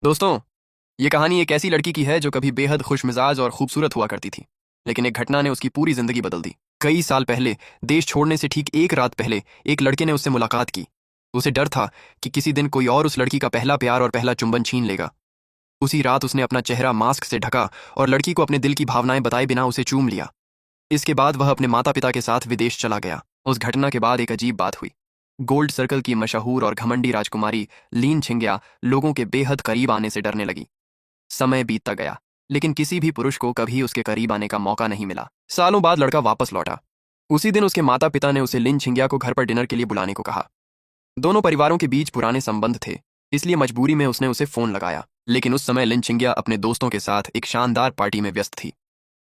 दोस्तों, ये कहानी एक ऐसी लड़की की है जो कभी बेहद खुशमिजाज और खूबसूरत हुआ करती थी। लेकिन एक घटना ने उसकी पूरी जिंदगी बदल दी। कई साल पहले, देश छोड़ने से ठीक एक रात पहले, एक लड़के ने उससे मुलाकात की। उसे डर था कि किसी दिन कोई और उस लड़की का पहला प्यार और पहला चुंबन छीन लेगा। उसी रात उसने अपना चेहरा मास्क से ढका और लड़की को अपने दिल की भावनाएं बताए बिना उसे चूम लिया। इसके बाद वह अपने माता पिता के साथ विदेश चला गया। उस घटना के बाद एक अजीब बात हुई। गोल्ड सर्कल की मशहूर और घमंडी राजकुमारी लीन छिंग्या लोगों के बेहद करीब आने से डरने लगी। समय बीतता गया, लेकिन किसी भी पुरुष को कभी उसके करीब आने का मौका नहीं मिला। सालों बाद लड़का वापस लौटा। उसी दिन उसके माता पिता ने उसे लिन छिंग्या को घर पर डिनर के लिए बुलाने को कहा। दोनों परिवारों के बीच पुराने संबंध थे, इसलिए मजबूरी में उसने उसे फोन लगाया। लेकिन उस समय लिन छिंग्या अपने दोस्तों के साथ एक शानदार पार्टी में व्यस्त थी।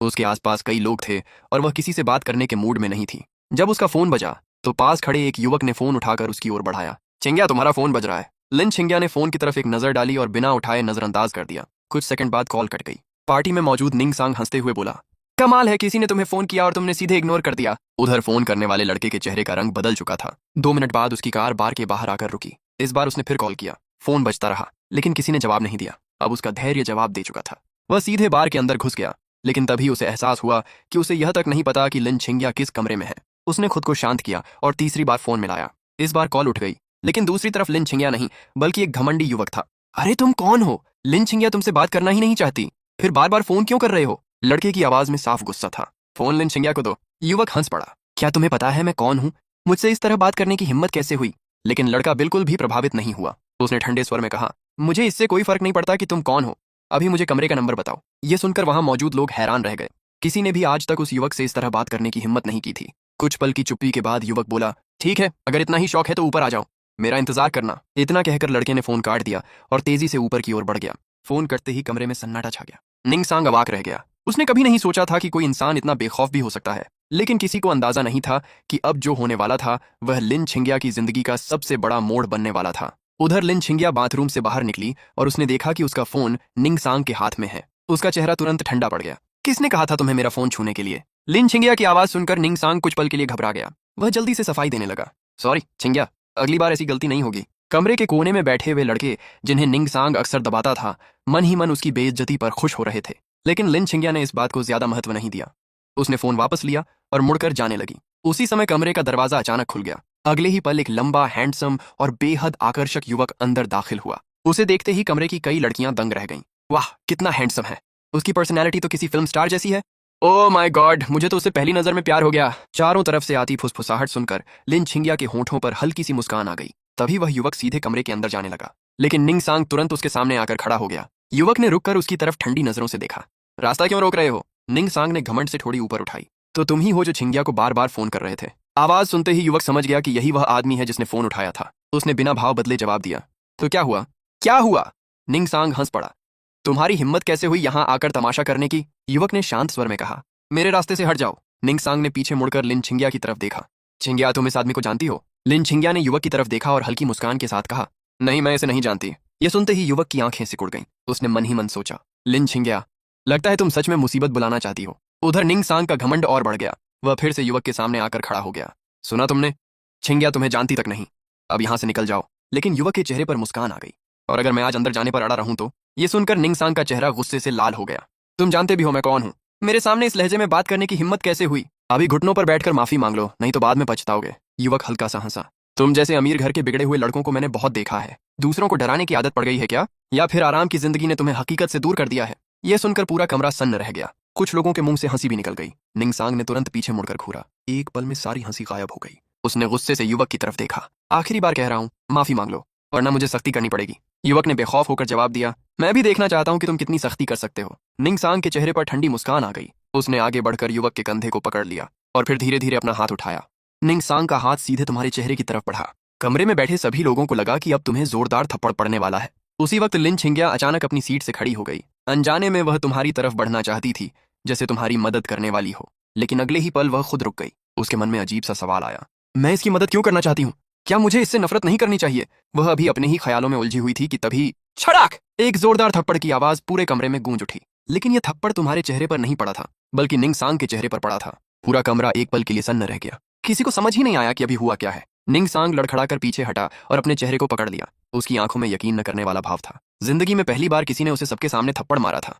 उसके आसपास कई लोग थे और वह किसी से बात करने के मूड में नहीं थी। जब उसका फोन बजा तो पास खड़े एक युवक ने फोन उठाकर उसकी ओर बढ़ाया। छिंग्या, तुम्हारा फोन बज रहा है। लिन छिंग्या ने फोन की तरफ एक नजर डाली और बिना उठाए नजरअंदाज कर दिया। कुछ सेकंड बाद कॉल कट गई। पार्टी में मौजूद निंग सांग हंसते हुए बोला, कमाल है, किसी ने तुम्हें फोन किया और तुमने सीधे इग्नोर कर दिया। उधर फोन करने वाले लड़के के चेहरे का रंग बदल चुका था। 2 मिनट बाद उसकी कार बार के बाहर आकर रुकी। इस बार उसने फिर कॉल किया। फोन बजता रहा, लेकिन किसी ने जवाब नहीं दिया। अब उसका धैर्य जवाब दे चुका था। वह सीधे बार के अंदर घुस गया। लेकिन तभी उसे एहसास हुआ कि उसे यह तक नहीं पता कि लिन छिंग्या किस कमरे में है। उसने खुद को शांत किया और तीसरी बार फोन मिलाया। इस बार कॉल उठ गई, लेकिन दूसरी तरफ लिन छिंग्या नहीं, बल्कि एक घमंडी युवक था। अरे तुम कौन हो? लिन छिंग्या तुमसे बात करना ही नहीं चाहती, फिर बार बार फोन क्यों कर रहे हो? लड़के की आवाज में साफ गुस्सा था। फोन लिन छिंग्या को दो। युवक हंस पड़ा। क्या तुम्हें पता है मैं कौन हूं? मुझसे इस तरह बात करने की हिम्मत कैसे हुई? लेकिन लड़का बिल्कुल भी प्रभावित नहीं हुआ। उसने ठंडे स्वर में कहा, मुझे इससे कोई फर्क नहीं पड़ता कि तुम कौन हो। अभी मुझे कमरे का नंबर बताओ। यह सुनकर वहां मौजूद लोग हैरान रह गए। किसी ने भी आज तक उस युवक से इस तरह बात करने की हिम्मत नहीं की थी। कुछ पल की चुप्पी के बाद युवक बोला, ठीक है, अगर इतना ही शौक है तो ऊपर आ जाओ, मेरा इंतजार करना। इतना कहकर लड़के ने फोन काट दिया और तेजी से ऊपर की ओर बढ़ गया। फोन कटते ही कमरे में सन्नाटा छा गया। निंग सांग अवाक रह गया। उसने कभी नहीं सोचा था कि कोई इंसान इतना बेखौफ भी हो सकता है। लेकिन किसी को अंदाजा नहीं था कि अब जो होने वाला था वह लिन छिंग्या की जिंदगी का सबसे बड़ा मोड़ बनने वाला था। उधर लिन छिंग्या बाथरूम से बाहर निकली और उसने देखा कि उसका फोन निंग सांग के हाथ में है। उसका चेहरा तुरंत ठंडा पड़ गया। किसने कहा था तुम्हें मेरा फोन छूने के लिए? लिन छिंग्या की आवाज सुनकर निंग सांग कुछ पल के लिए घबरा गया। वह जल्दी से सफाई देने लगा, सॉरी छिंग्या, अगली बार ऐसी गलती नहीं होगी। कमरे के कोने में बैठे हुए लड़के, जिन्हें निंग सांग अक्सर दबाता था, मन ही मन उसकी बेइज्जती पर खुश हो रहे थे। लेकिन लिन छिंग्या ने इस बात को ज्यादा महत्व नहीं दिया। उसने फोन वापस लिया और मुड़कर जाने लगी। उसी समय कमरे का दरवाजा अचानक खुल गया। अगले ही पल एक लंबा, हैंडसम और बेहद आकर्षक युवक अंदर दाखिल हुआ। उसे देखते ही कमरे की कई लड़कियां दंग रह गईं। वाह, कितना हैंडसम है! उसकी पर्सनैलिटी तो किसी फिल्म स्टार जैसी है। ओह माय गॉड, मुझे तो उससे पहली नजर में प्यार हो गया। चारों तरफ से आती फुसफुसाहट सुनकर लिन छिंग्या के होंठों पर हल्की सी मुस्कान आ गई। तभी वह युवक सीधे कमरे के अंदर जाने लगा। लेकिन निंग सांग तुरंत उसके सामने आकर खड़ा हो गया। युवक ने रुककर उसकी तरफ ठंडी नजरों से देखा। रास्ता क्यों रोक रहे हो? निंग सांग ने घमंड से थोड़ी ऊपर उठाई। तो तुम ही हो जो छिंग्या को बार बार फोन कर रहे थे? आवाज सुनते ही युवक समझ गया कि यही वह आदमी है जिसने फोन उठाया था। उसने बिना भाव बदले जवाब दिया, तो क्या हुआ? क्या हुआ? निंग सांग हंस पड़ा। तुम्हारी हिम्मत कैसे हुई यहां आकर तमाशा करने की? युवक ने शांत स्वर में कहा, मेरे रास्ते से हट जाओ। निंग सांग ने पीछे मुड़कर लिन छिंग्या की तरफ देखा। छिंग्या, तुम इस आदमी को जानती हो? लिन छिंग्या ने युवक की तरफ देखा और हल्की मुस्कान के साथ कहा, नहीं, मैं इसे नहीं जानती। यह सुनते ही युवक की आंखें सिकुड़ गईं। उसने मन ही मन सोचा, लिन छिंग्या, लगता है तुम सच में मुसीबत बुलाना चाहती हो। उधर निंग सांग का घमंड और बढ़ गया। वह फिर से युवक के सामने आकर खड़ा हो गया। सुना तुमने? छिंग्या तुम्हें जानती तक नहीं, अब यहां से निकल जाओ। लेकिन युवक के चेहरे पर मुस्कान आ गई। और अगर मैं आज अंदर जाने पर अड़ा रहूं तो? ये सुनकर निंग सांग का चेहरा गुस्से से लाल हो गया। तुम जानते भी हो मैं कौन हूं। मेरे सामने इस लहजे में बात करने की हिम्मत कैसे हुई? अभी घुटनों पर बैठकर माफी मांग लो, नहीं तो बाद में पछताओगे। युवक हल्का सा हंसा। तुम जैसे अमीर घर के बिगड़े हुए लड़कों को मैंने बहुत देखा है। दूसरों को डराने की आदत पड़ गई है क्या? या फिर आराम की जिंदगी ने तुम्हें हकीकत से दूर कर दिया है? यह सुनकर पूरा कमरा सन्न रह गया। कुछ लोगों के मुंह से हंसी भी निकल गई। निंग सांग ने तुरंत पीछे मुड़कर घूरा। एक पल में सारी हंसी गायब हो गई। उसने गुस्से से युवक की तरफ देखा। आखिरी बार कह रहा हूं, माफी मांग लो, वरना मुझे सख्ती करनी पड़ेगी। युवक ने बेखौफ होकर जवाब दिया, मैं भी देखना चाहता हूं कि तुम कितनी सख्ती कर सकते हो। निंग सांग के चेहरे पर ठंडी मुस्कान आ गई। उसने आगे बढ़कर युवक के कंधे को पकड़ लिया और फिर धीरे धीरे अपना हाथ उठाया। निंग सांग का हाथ सीधे तुम्हारे चेहरे की तरफ बढ़ा। कमरे में बैठे सभी लोगों को लगा कि अब तुम्हें जोरदार थप्पड़ पड़ने वाला है। उसी वक्त लिन छिंग्या अचानक अपनी सीट से खड़ी हो गई। अनजाने में वह तुम्हारी तरफ बढ़ना चाहती थी, जैसे तुम्हारी मदद करने वाली हो। लेकिन अगले ही पल वह खुद रुक गई। उसके मन में अजीब सा सवाल आया, मैं इसकी मदद क्यों करना चाहती हूँ? क्या मुझे इससे नफरत नहीं करनी चाहिए? वह अभी अपने ही ख्यालों में उलझी हुई थी कि तभी छड़ाक, एक जोरदार थप्पड़ की आवाज पूरे कमरे में गूंज उठी। लेकिन यह थप्पड़ तुम्हारे चेहरे पर नहीं पड़ा था, बल्कि निंग सांग के चेहरे पर पड़ा था। पूरा कमरा एक पल के लिए सन्न रह गया। किसी को समझ ही नहीं आया कि अभी हुआ क्या है। निंग सांग लड़खड़ाकर पीछे हटा और अपने चेहरे को पकड़ लिया। उसकी आंखों में यकीन न करने वाला भाव था। जिंदगी में पहली बार किसी ने उसे सबके सामने थप्पड़ मारा था।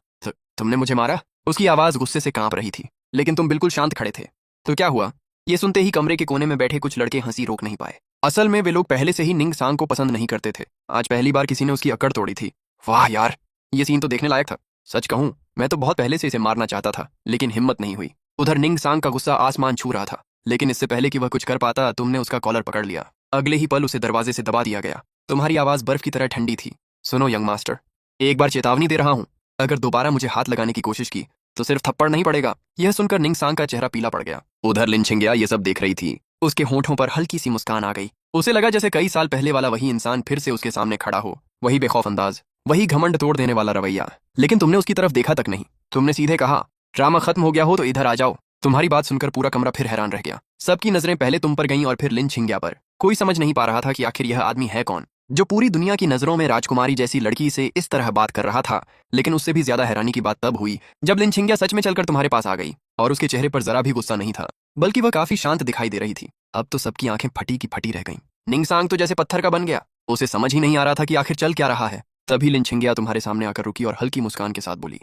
तुमने मुझे मारा? उसकी आवाज गुस्से से कांप रही थी, लेकिन तुम बिल्कुल शांत खड़े थे। तो क्या हुआ? ये सुनते ही कमरे के कोने में बैठे कुछ लड़के हंसी रोक नहीं पाए। असल में वे लोग पहले से ही निंग सांग को पसंद नहीं करते थे। आज पहली बार किसी ने उसकी अकड़ तोड़ी थी। वाह यार, ये सीन तो देखने लायक था। सच कहूं, मैं तो बहुत पहले से इसे मारना चाहता था, लेकिन हिम्मत नहीं हुई। उधर निंग सांग का गुस्सा आसमान छू रहा था, लेकिन इससे पहले कि वह कुछ कर पाता, तुमने उसका कॉलर पकड़ लिया। अगले ही पल उसे दरवाजे से दबा दिया गया। तुम्हारी आवाज बर्फ की तरह ठंडी थी। सुनो यंग मास्टर, एक बार चेतावनी दे रहा हूं, अगर दोबारा मुझे हाथ लगाने की कोशिश की तो सिर्फ थप्पड़ नहीं पड़ेगा। यह सुनकर निंग सांग का चेहरा पीला पड़ गया। उधर लिन छिंग्या ये सब देख रही थी। उसके होंठों पर हल्की सी मुस्कान आ गई। उसे लगा जैसे कई साल पहले वाला वही इंसान फिर से उसके सामने खड़ा हो, वही बेखौफ अंदाज, वही घमंड तोड़ देने वाला रवैया। लेकिन तुमने उसकी तरफ देखा तक नहीं। तुमने सीधे कहा, ड्रामा खत्म हो गया हो तो इधर आ जाओ। तुम्हारी बात सुनकर पूरा कमरा फिर हैरान रह गया। सबकी नजरें पहले तुम पर गईं और फिर लिन छिंग्या पर। कोई समझ नहीं पा रहा था कि आखिर यह आदमी है कौन, जो पूरी दुनिया की नजरों में राजकुमारी जैसी लड़की से इस तरह बात कर रहा था। लेकिन उससे भी ज्यादा हैरानी की बात तब हुई जब लिन छिंग्या सच में चलकर तुम्हारे पास आ गई, और उसके चेहरे पर जरा भी गुस्सा नहीं था, बल्कि वह काफी शांत दिखाई दे रही थी। अब तो सबकी आंखें फटी की फटी रह गईं। निंग सांग तो जैसे पत्थर का बन गया। उसे समझ ही नहीं आ रहा था कि आखिर चल क्या रहा है। तभी लिन छिंग्या तुम्हारे सामने आकर रुकी और हल्की मुस्कान के साथ बोली,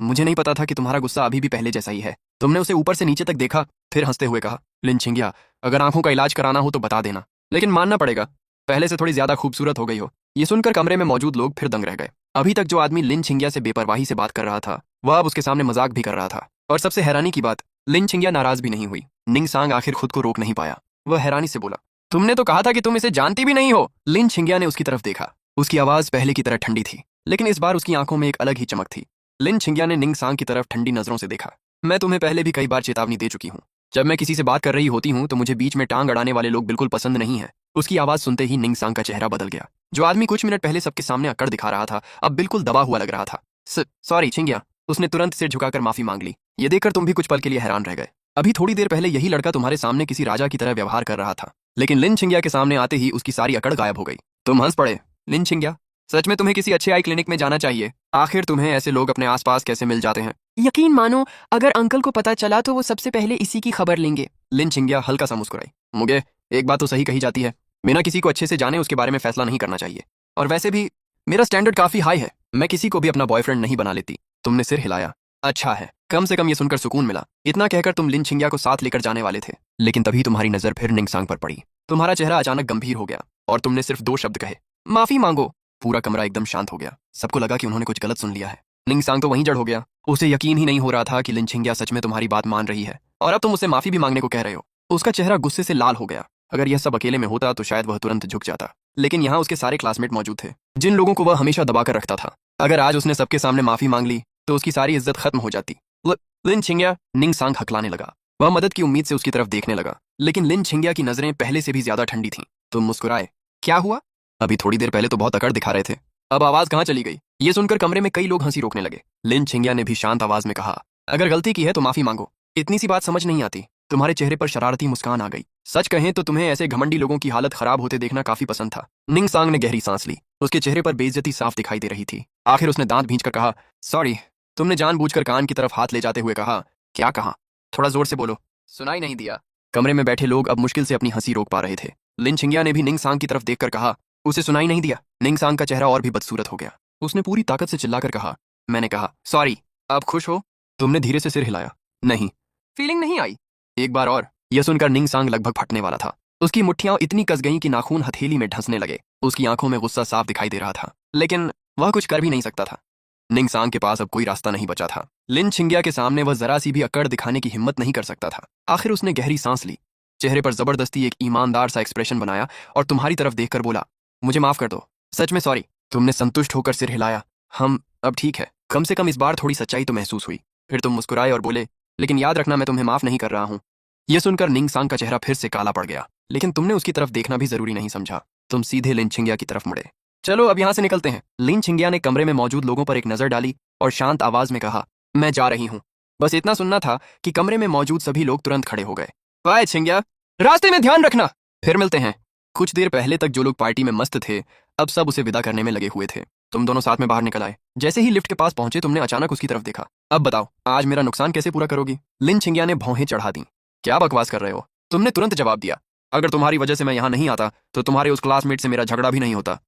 मुझे नहीं पता था कि तुम्हारा गुस्सा अभी भी पहले जैसा ही है। तुमने उसे ऊपर से नीचे तक देखा, फिर हंसते हुए कहा, लिन छिंग्या, अगर आंखों का इलाज कराना हो तो बता देना, लेकिन मानना पड़ेगा, पहले से थोड़ी ज्यादा खूबसूरत हो गई हो। ये सुनकर कमरे में मौजूद लोग फिर दंग रह गए। अभी तक जो आदमी लिन छिंग्या से बेपरवाही से बात कर रहा था, वह अब उसके सामने मजाक भी कर रहा था। और सबसे हैरानी की बात, लिन छिंग्या नाराज भी नहीं हुई। निंग सांग आखिर खुद को रोक नहीं पाया। वह हैरानी से बोला, तुमने तो कहा था कि तुम इसे जानती भी नहीं हो। लिन छिंग्या ने उसकी तरफ देखा। उसकी आवाज पहले की तरह ठंडी थी, लेकिन इस बार उसकी आंखों में एक अलग ही चमक थी। लिन छिंग्या ने निंग सांग की तरफ ठंडी नजरों से देखा। मैं तुम्हें पहले भी कई बार चेतावनी दे चुकी हूँ। जब मैं किसी से बात कर रही होती हूँ तो मुझे बीच में टांग अड़ाने वाले लोग बिल्कुल पसंद नहीं है। उसकी आवाज सुनते ही निंग सांग का चेहरा बदल गया। जो आदमी कुछ मिनट पहले सबके सामने अकड़ दिखा रहा था, अब बिल्कुल दबा हुआ लग रहा था। सॉरी छिंग्या। उसने तुरंत सिर झुकाकर माफी मांग ली। ये देखकर तुम भी कुछ पल के लिए हैरान रह गए। अभी थोड़ी देर पहले यही लड़का तुम्हारे सामने किसी राजा की तरह व्यवहार कर रहा था, लेकिन लिन छिंग्या के सामने आते ही उसकी सारी अकड़ गायब हो गई। तुम हंस पड़े। लिन छिंग्या, सच में तुम्हें किसी अच्छे आई क्लिनिक में जाना चाहिए। आखिर तुम्हें ऐसे लोग अपने आसपास कैसे मिल जाते हैं? यकीन मानो, अगर अंकल को पता चला तो वो सबसे पहले इसी की खबर लेंगे। लिन छिंग्या हल्का सा मुस्कुराई। मुझे एक बात तो सही कही जाती है, बिना किसी को अच्छे से जाने उसके बारे में फैसला नहीं करना चाहिए। और वैसे भी मेरा स्टैंडर्ड काफी हाई है, मैं किसी को भी अपना बॉयफ्रेंड नहीं बना लेती। तुमने सिर हिलाया। अच्छा है, कम से कम ये सुनकर सुकून मिला। इतना कहकर तुम लिन छिंग्या को साथ लेकर जाने वाले थे, लेकिन तभी तुम्हारी नजर फिर निंग सांग पर पड़ी। तुम्हारा चेहरा अचानक गंभीर हो गया और तुमने सिर्फ 2 शब्द कहे, माफी मांगो। पूरा कमरा एकदम शांत हो गया। सबको लगा कि उन्होंने कुछ गलत सुन लिया है। निंग सांग तो वहीं जड़ हो गया। उसे यकीन ही नहीं हो रहा था कि लिन छिंग्या सच में तुम्हारी बात मान रही है, और अब तुम उसे माफी भी मांगने को कह रहे हो। उसका चेहरा गुस्से से लाल हो गया। अगर यह सब अकेले में होता तो शायद वह तुरंत झुक जाता, लेकिन यहाँ उसके सारे क्लासमेट मौजूद थे, जिन लोगों को वह हमेशा दबाकर रखता था। अगर आज उसने सबके सामने माफी मांग ली तो उसकी सारी इज्जत खत्म हो जाती। लिन छिंग्या, निंग सांग हकलाने लगा। वह मदद की उम्मीद से उसकी तरफ देखने लगा, लेकिन लिन छिंग्या की नजरें पहले से भी ज्यादा ठंडी थीं। तुम मुस्कुराए। क्या हुआ? अभी थोड़ी देर पहले तो बहुत अकड़ दिखा रहे थे, अब आवाज कहाँ चली गई? ये सुनकर कमरे में कई लोग हंसी रोकने लगे। लिन छिंग्या ने भी शांत आवाज में कहा, अगर गलती की है तो माफी मांगो। इतनी सी बात समझ नहीं आती? तुम्हारे चेहरे पर शरारती मुस्कान आ गई। सच कहें तो तुम्हें ऐसे घमंडी लोगों की हालत खराब होते देखना काफी पसंद था। निंग सांग ने गहरी सांस ली। उसके चेहरे पर बेइज्जती साफ दिखाई दे रही थी। आखिर उसने दांत भींचकर कहा, सॉरी। तुमने जानबूझकर कान की तरफ हाथ ले जाते हुए कहा, क्या कहा? थोड़ा जोर से बोलो। सुनाई नहीं दिया। कमरे में बैठे लोग अब मुश्किल से अपनी हंसी रोक पा रहे थे। लिन छिंग्या ने भी निंग सांग की तरफ देखकर कहा, उसे सुनाई नहीं दिया? निंग सांग का चेहरा और भी बदसूरत हो गया। उसने पूरी ताकत से चिल्लाकर कहा, मैंने कहा सॉरी। आप खुश हो? तुमने धीरे से सिर हिलाया। नहीं। फीलिंग नहीं आई? एक बार और। यह सुनकर निंग सांग लगभग फटने वाला था। उसकी मुट्ठियां इतनी कस गईं कि नाखून हथेली में ढंसने लगे। उसकी आंखों में गुस्सा साफ दिखाई दे रहा था, लेकिन वह कुछ कर भी नहीं सकता था। निंग सांग के पास अब कोई रास्ता नहीं बचा था। लिन छिंग्या के सामने वह जरा सी भी अकड़ दिखाने की हिम्मत नहीं कर सकता था। आखिर उसने गहरी सांस ली, चेहरे पर जबरदस्ती एक ईमानदार सा एक्सप्रेशन बनाया और तुम्हारी तरफ देखकर बोला, मुझे माफ कर दो, सच में सॉरी। तुमने संतुष्ट होकर सिर हिलाया। हम अब ठीक है, कम से कम इस बार थोड़ी सच्चाई तो महसूस हुई। फिर तुम मुस्कुराए और बोले, लेकिन याद रखना मैं तुम्हें माफ नहीं कर रहा हूँ। यह सुनकर निंग सांग का चेहरा फिर से काला पड़ गया, लेकिन तुमने उसकी तरफ देखना भी जरूरी नहीं समझा। तुम सीधे लिन छिंग्या की तरफ मुड़े। चलो अब यहाँ से निकलते हैं। लिन छिंग्या ने कमरे में मौजूद लोगों पर एक नजर डाली और शांत आवाज में कहा, मैं जा रही हूँ। बस इतना सुनना था कि कमरे में मौजूद सभी लोग तुरंत खड़े हो गए। बाय छिंग्या, रास्ते में ध्यान रखना। फिर मिलते हैं। कुछ देर पहले तक जो लोग पार्टी में मस्त थे, अब सब उसे विदा करने में लगे हुए थे। तुम दोनों साथ में बाहर निकल आए। जैसे ही लिफ्ट के पास पहुंचे तुमने अचानक उसकी तरफ देखा। अब बताओ, आज मेरा नुकसान कैसे पूरा करोगी? लिन छिंग्या ने भौहें चढ़ा दी। क्या बकवास कर रहे हो? तुमने तुरंत जवाब दिया, अगर तुम्हारी वजह से मैं यहाँ नहीं आता तो तुम्हारे उस क्लासमेट से मेरा झगड़ा भी नहीं होता।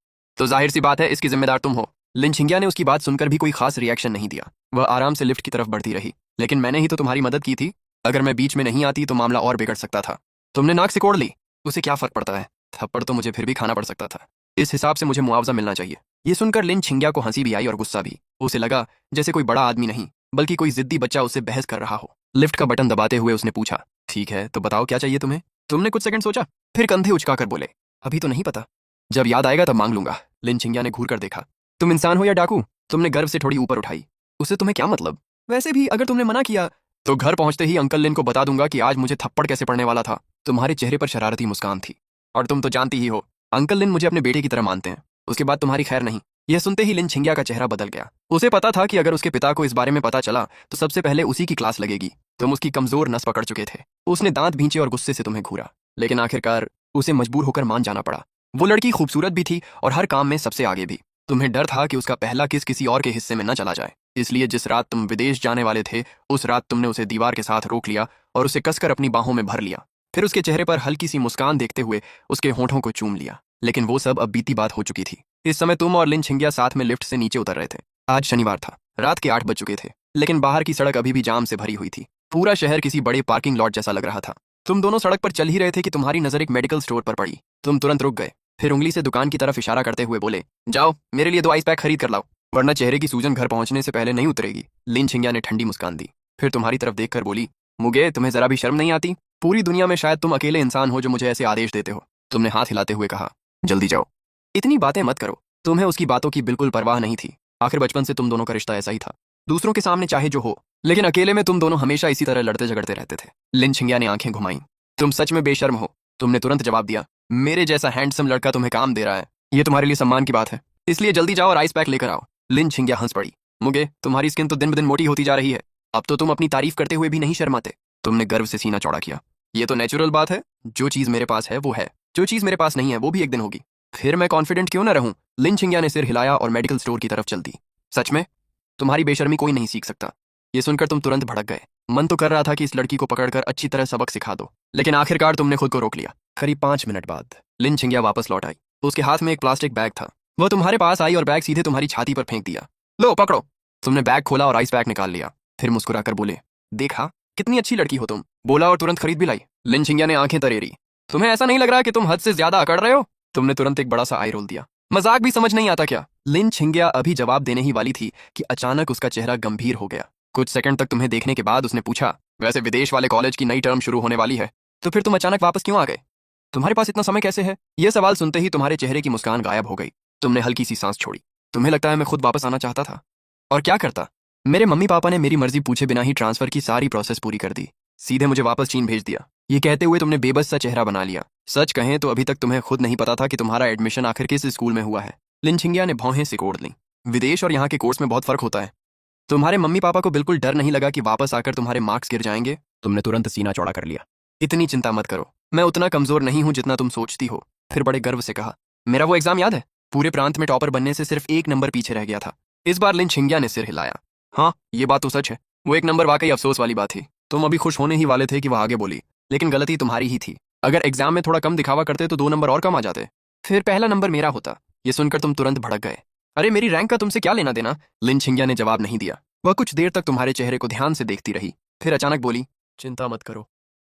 तो जाहिर सी बात है इसकी जिम्मेदार तुम हो। लिन छिंगिया ने उसकी बात सुनकर भी कोई खास रिएक्शन नहीं दिया। वह आराम से लिफ्ट की तरफ बढ़ती रही। लेकिन मैंने ही तो तुम्हारी मदद की थी। अगर मैं बीच में नहीं आती तो मामला और बिगड़ सकता था। तुमने नाक सिकोड़ ली। उसे क्या फर्क पड़ता है, थप्पड़ तो मुझे फिर भी खाना पड़ सकता था। इस हिसाब से मुझे मुआवजा मिलना चाहिए। ये सुनकर लिन छिंगिया को हंसी भी आई और गुस्सा भी। उसे लगा जैसे कोई बड़ा आदमी नहीं बल्कि कोई जिद्दी बच्चा उससे बहस कर रहा हो। लिफ्ट का बटन दबाते हुए उसने पूछा, ठीक है तो बताओ क्या चाहिए तुम्हें। तुमने कुछ सेकंड सोचा, फिर कंधे उचकाकर बोले, अभी तो नहीं पता, जब याद आएगा तब मांग लूंगा। लिन छिंगिया ने घूर कर देखा। तुम इंसान हो या डाकू। तुमने गर्व से थोड़ी ऊपर उठाई। उसे तुम्हें क्या मतलब। वैसे भी अगर तुमने मना किया तो घर पहुंचते ही अंकल लिन को बता दूंगा कि आज मुझे थप्पड़ कैसे पड़ने वाला था। तुम्हारे चेहरे पर शरारती मुस्कान थी। और तुम तो जानती ही हो अंकल लिन मुझे अपने बेटे की तरह मानते हैं। उसके बाद तुम्हारी खैर नहीं। यह सुनते ही लिन छिंगिया का चेहरा बदल गया। उसे पता था कि अगर उसके पिता को इस बारे में पता चला तो सबसे पहले उसी की क्लास लगेगी। तुम उसकी कमजोर नस पकड़ चुके थे। उसने दांत भींचे और गुस्से से तुम्हें घूरा। लेकिन आखिरकार उसे मजबूर होकर मान जाना पड़ा। वो लड़की खूबसूरत भी थी और हर काम में सबसे आगे भी। तुम्हें डर था कि उसका पहला किस किसी और के हिस्से में न चला जाए। इसलिए जिस रात तुम विदेश जाने वाले थे उस रात तुमने उसे दीवार के साथ रोक लिया और उसे कसकर अपनी बाहों में भर लिया। फिर उसके चेहरे पर हल्की सी मुस्कान देखते हुए उसके होंठों को चूम लिया। लेकिन वो सब अब बीती बात हो चुकी थी। इस समय तुम और लिन छिंगिया साथ में लिफ्ट से नीचे उतर रहे थे। आज शनिवार था। रात के 8 बज चुके थे। लेकिन बाहर की सड़क अभी भी जाम से भरी हुई थी। पूरा शहर किसी बड़े पार्किंग लॉट जैसा लग रहा था। तुम दोनों सड़क पर चल ही रहे थे कि तुम्हारी नजर एक मेडिकल स्टोर पर पड़ी। तुम तुरंत रुक गए। फिर उंगली से दुकान की तरफ इशारा करते हुए बोले, जाओ मेरे लिए 2 आइस पैक खरीद कर लाओ, वरना चेहरे की सूजन घर पहुंचने से पहले नहीं उतरेगी। लिन छिंगिया ने ठंडी मुस्कान दी। फिर तुम्हारी तरफ देखकर बोली, मुगे तुम्हें जरा भी शर्म नहीं आती। पूरी दुनिया में शायद तुम अकेले इंसान हो जो मुझे ऐसे आदेश देते हो। तुमने हाथ हिलाते हुए कहा, जल्दी जाओ। इतनी बातें मत करो। तुम्हें उसकी बातों की बिल्कुल परवाह नहीं थी। आखिर बचपन से तुम दोनों का रिश्ता ऐसा ही था। दूसरों के सामने चाहे जो हो, लेकिन अकेले में तुम दोनों हमेशा इसी तरह लड़ते झगड़ते रहते थे। लिन छिंगिया ने आंखें घुमाई। तुम सच में बेशर्म हो। तुमने तुरंत जवाब दिया, मेरे जैसा हैंडसम लड़का तुम्हें काम दे रहा है, ये तुम्हारे लिए सम्मान की बात है। इसलिए जल्दी जाओ और आइस पैक लेकर आओ। लिन छिंगिया हंस पड़ी। मुगे तुम्हारी स्किन तो दिन ब दिन मोटी होती जा रही है। अब तो तुम अपनी तारीफ करते हुए भी नहीं शर्माते। तुमने गर्व से सीना चौड़ा किया। ये तो नेचुरल बात है। जो चीज मेरे पास है वो है, जो चीज मेरे पास नहीं है वो भी एक दिन होगी। फिर मैं कॉन्फिडेंट क्यों ना रहूं। लिन छिंगिया ने सिर हिलाया और मेडिकल स्टोर की तरफ चल दी। सच में तुम्हारी बेशर्मी कोई नहीं सीख सकता। ये सुनकर तुम तुरंत भड़क गए। मन तो कर रहा था कि इस लड़की को पकड़कर अच्छी तरह सबक सिखा दो, लेकिन आखिरकार तुमने खुद को रोक लिया। करीब 5 मिनट बाद लिन छिंगिया वापस लौट आई। उसके हाथ में एक प्लास्टिक बैग था। वह तुम्हारे पास आई और बैग सीधे तुम्हारी छाती पर फेंक दिया। लो पकड़ो। तुमने बैग खोला और आइस पैक निकाल लिया। फिर मुस्कुराकर बोले, देखा कितनी अच्छी लड़की हो तुम। बोला और तुरंत खरीद भी लाई। लिन छिंगिया ने आंखें तरेरी। तुम्हें ऐसा नहीं लग रहा कि तुम हद से ज्यादा अकड़ रहे हो। तुमने तुरंत एक बड़ा सा आई रोल दिया। मजाक भी समझ नहीं आता क्या। लिन छिंगिया अभी जवाब देने ही वाली थी कि अचानक उसका चेहरा गंभीर हो गया। कुछ सेकंड तक तुम्हें देखने के बाद उसने पूछा, वैसे विदेश वाले कॉलेज की नई टर्म शुरू होने वाली है, तो फिर तुम अचानक वापस क्यों आ गए। तुम्हारे पास इतना समय कैसे है। यह सवाल सुनते ही तुम्हारे चेहरे की मुस्कान गायब हो गई। तुमने हल्की सी सांस छोड़ी। तुम्हें लगता है मैं खुद वापस आना चाहता था। और क्या करता। मेरे मम्मी पापा ने मेरी मर्जी पूछे बिना ही ट्रांसफर की सारी प्रोसेस पूरी कर दी। सीधे मुझे वापस चीन भेज दिया। ये कहते हुए तुमने बेबस सा चेहरा बना लिया। सच कहें तो अभी तक तुम्हें खुद नहीं पता था कि तुम्हारा एडमिशन आखिर किस स्कूल में हुआ है। लिन छिंगिया ने भौहें सिकोड़ लीं। विदेश और यहाँ के कोर्स में बहुत फर्क होता है। तुम्हारे मम्मी पापा को बिल्कुल डर नहीं लगा कि वापस आकर तुम्हारे मार्क्स गिर जाएंगे। तुमने तुरंत सीना चौड़ा कर लिया। इतनी चिंता मत करो, मैं उतना कमजोर नहीं हूं जितना तुम सोचती हो। फिर बड़े गर्व से कहा, मेरा वो एग्जाम याद है। पूरे प्रांत में टॉपर बनने से सिर्फ 1 नंबर पीछे रह गया था। इस बार लिन छिंगिया ने सिर हिलाया। हाँ ये बात तो सच है। वो 1 नंबर वाकई अफसोस वाली बात थी। तुम अभी खुश होने ही वाले थे कि वह आगे बोली, लेकिन गलती तुम्हारी ही थी। अगर एग्जाम में थोड़ा कम दिखावा करते तो 2 नंबर और कम आ जाते। फिर पहला नंबर मेरा होता। ये सुनकर तुम तुरंत भड़क गए। अरे मेरी रैंक का तुमसे क्या लेना देना। लिन छिंगिया ने जवाब नहीं दिया। वह कुछ देर तक तुम्हारे चेहरे को ध्यान से देखती रही। फिर अचानक बोली, चिंता मत करो,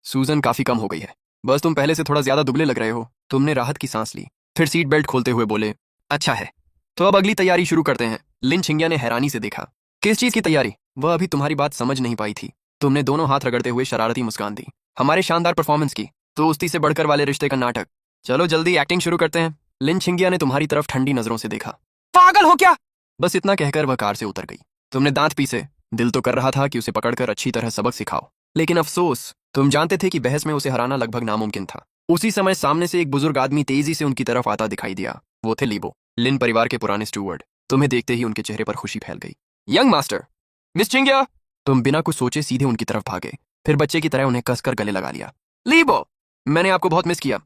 सूजन काफी कम हो गई है। बस तुम पहले से थोड़ा ज्यादा दुबले लग रहे हो। तुमने राहत की सांस ली। फिर सीट बेल्ट खोलते हुए बोले, अच्छा है तो अब अगली तैयारी शुरू करते हैं। लिन छिंगिया ने हैरानी से देखा। किस चीज की तैयारी। वह अभी तुम्हारी बात समझ नहीं पाई थी। तुमने दोनों हाथ रगड़ते हुए शरारती मुस्कान दी। हमारे शानदार परफॉर्मेंस की, दोस्ती से बढ़कर वाले रिश्ते का नाटक। चलो जल्दी एक्टिंग शुरू करते हैं। लिन छिंगिया ने तुम्हारी तरफ ठंडी नजरों से देखा। पागल हो क्या। बस इतना कहकर वह कार से उतर गई। तुमने दांत पीसे। दिल तो कर रहा था कि उसे पकड़कर अच्छी तरह सबक सिखाओ, लेकिन अफसोस तुम जानते थे कि बहस में उसे हराना लगभग नामुमकिन था। उसी समय सामने से एक बुजुर्ग आदमी तेजी से उनकी तरफ आता दिखाई दिया। वो थे लीबो, लिन परिवार के पुराने स्टूवर्ड। तुम्हें देखते ही उनके चेहरे पर खुशी फैल गई। यंग मास्टर, मिस छिंगिया। तुम बिना कुछ सोचे सीधे उनकी तरफ भागे। फिर बच्चे की तरह उन्हें कसकर गले लगा लिया। लीबो, मैंने आपको बहुत मिस किया।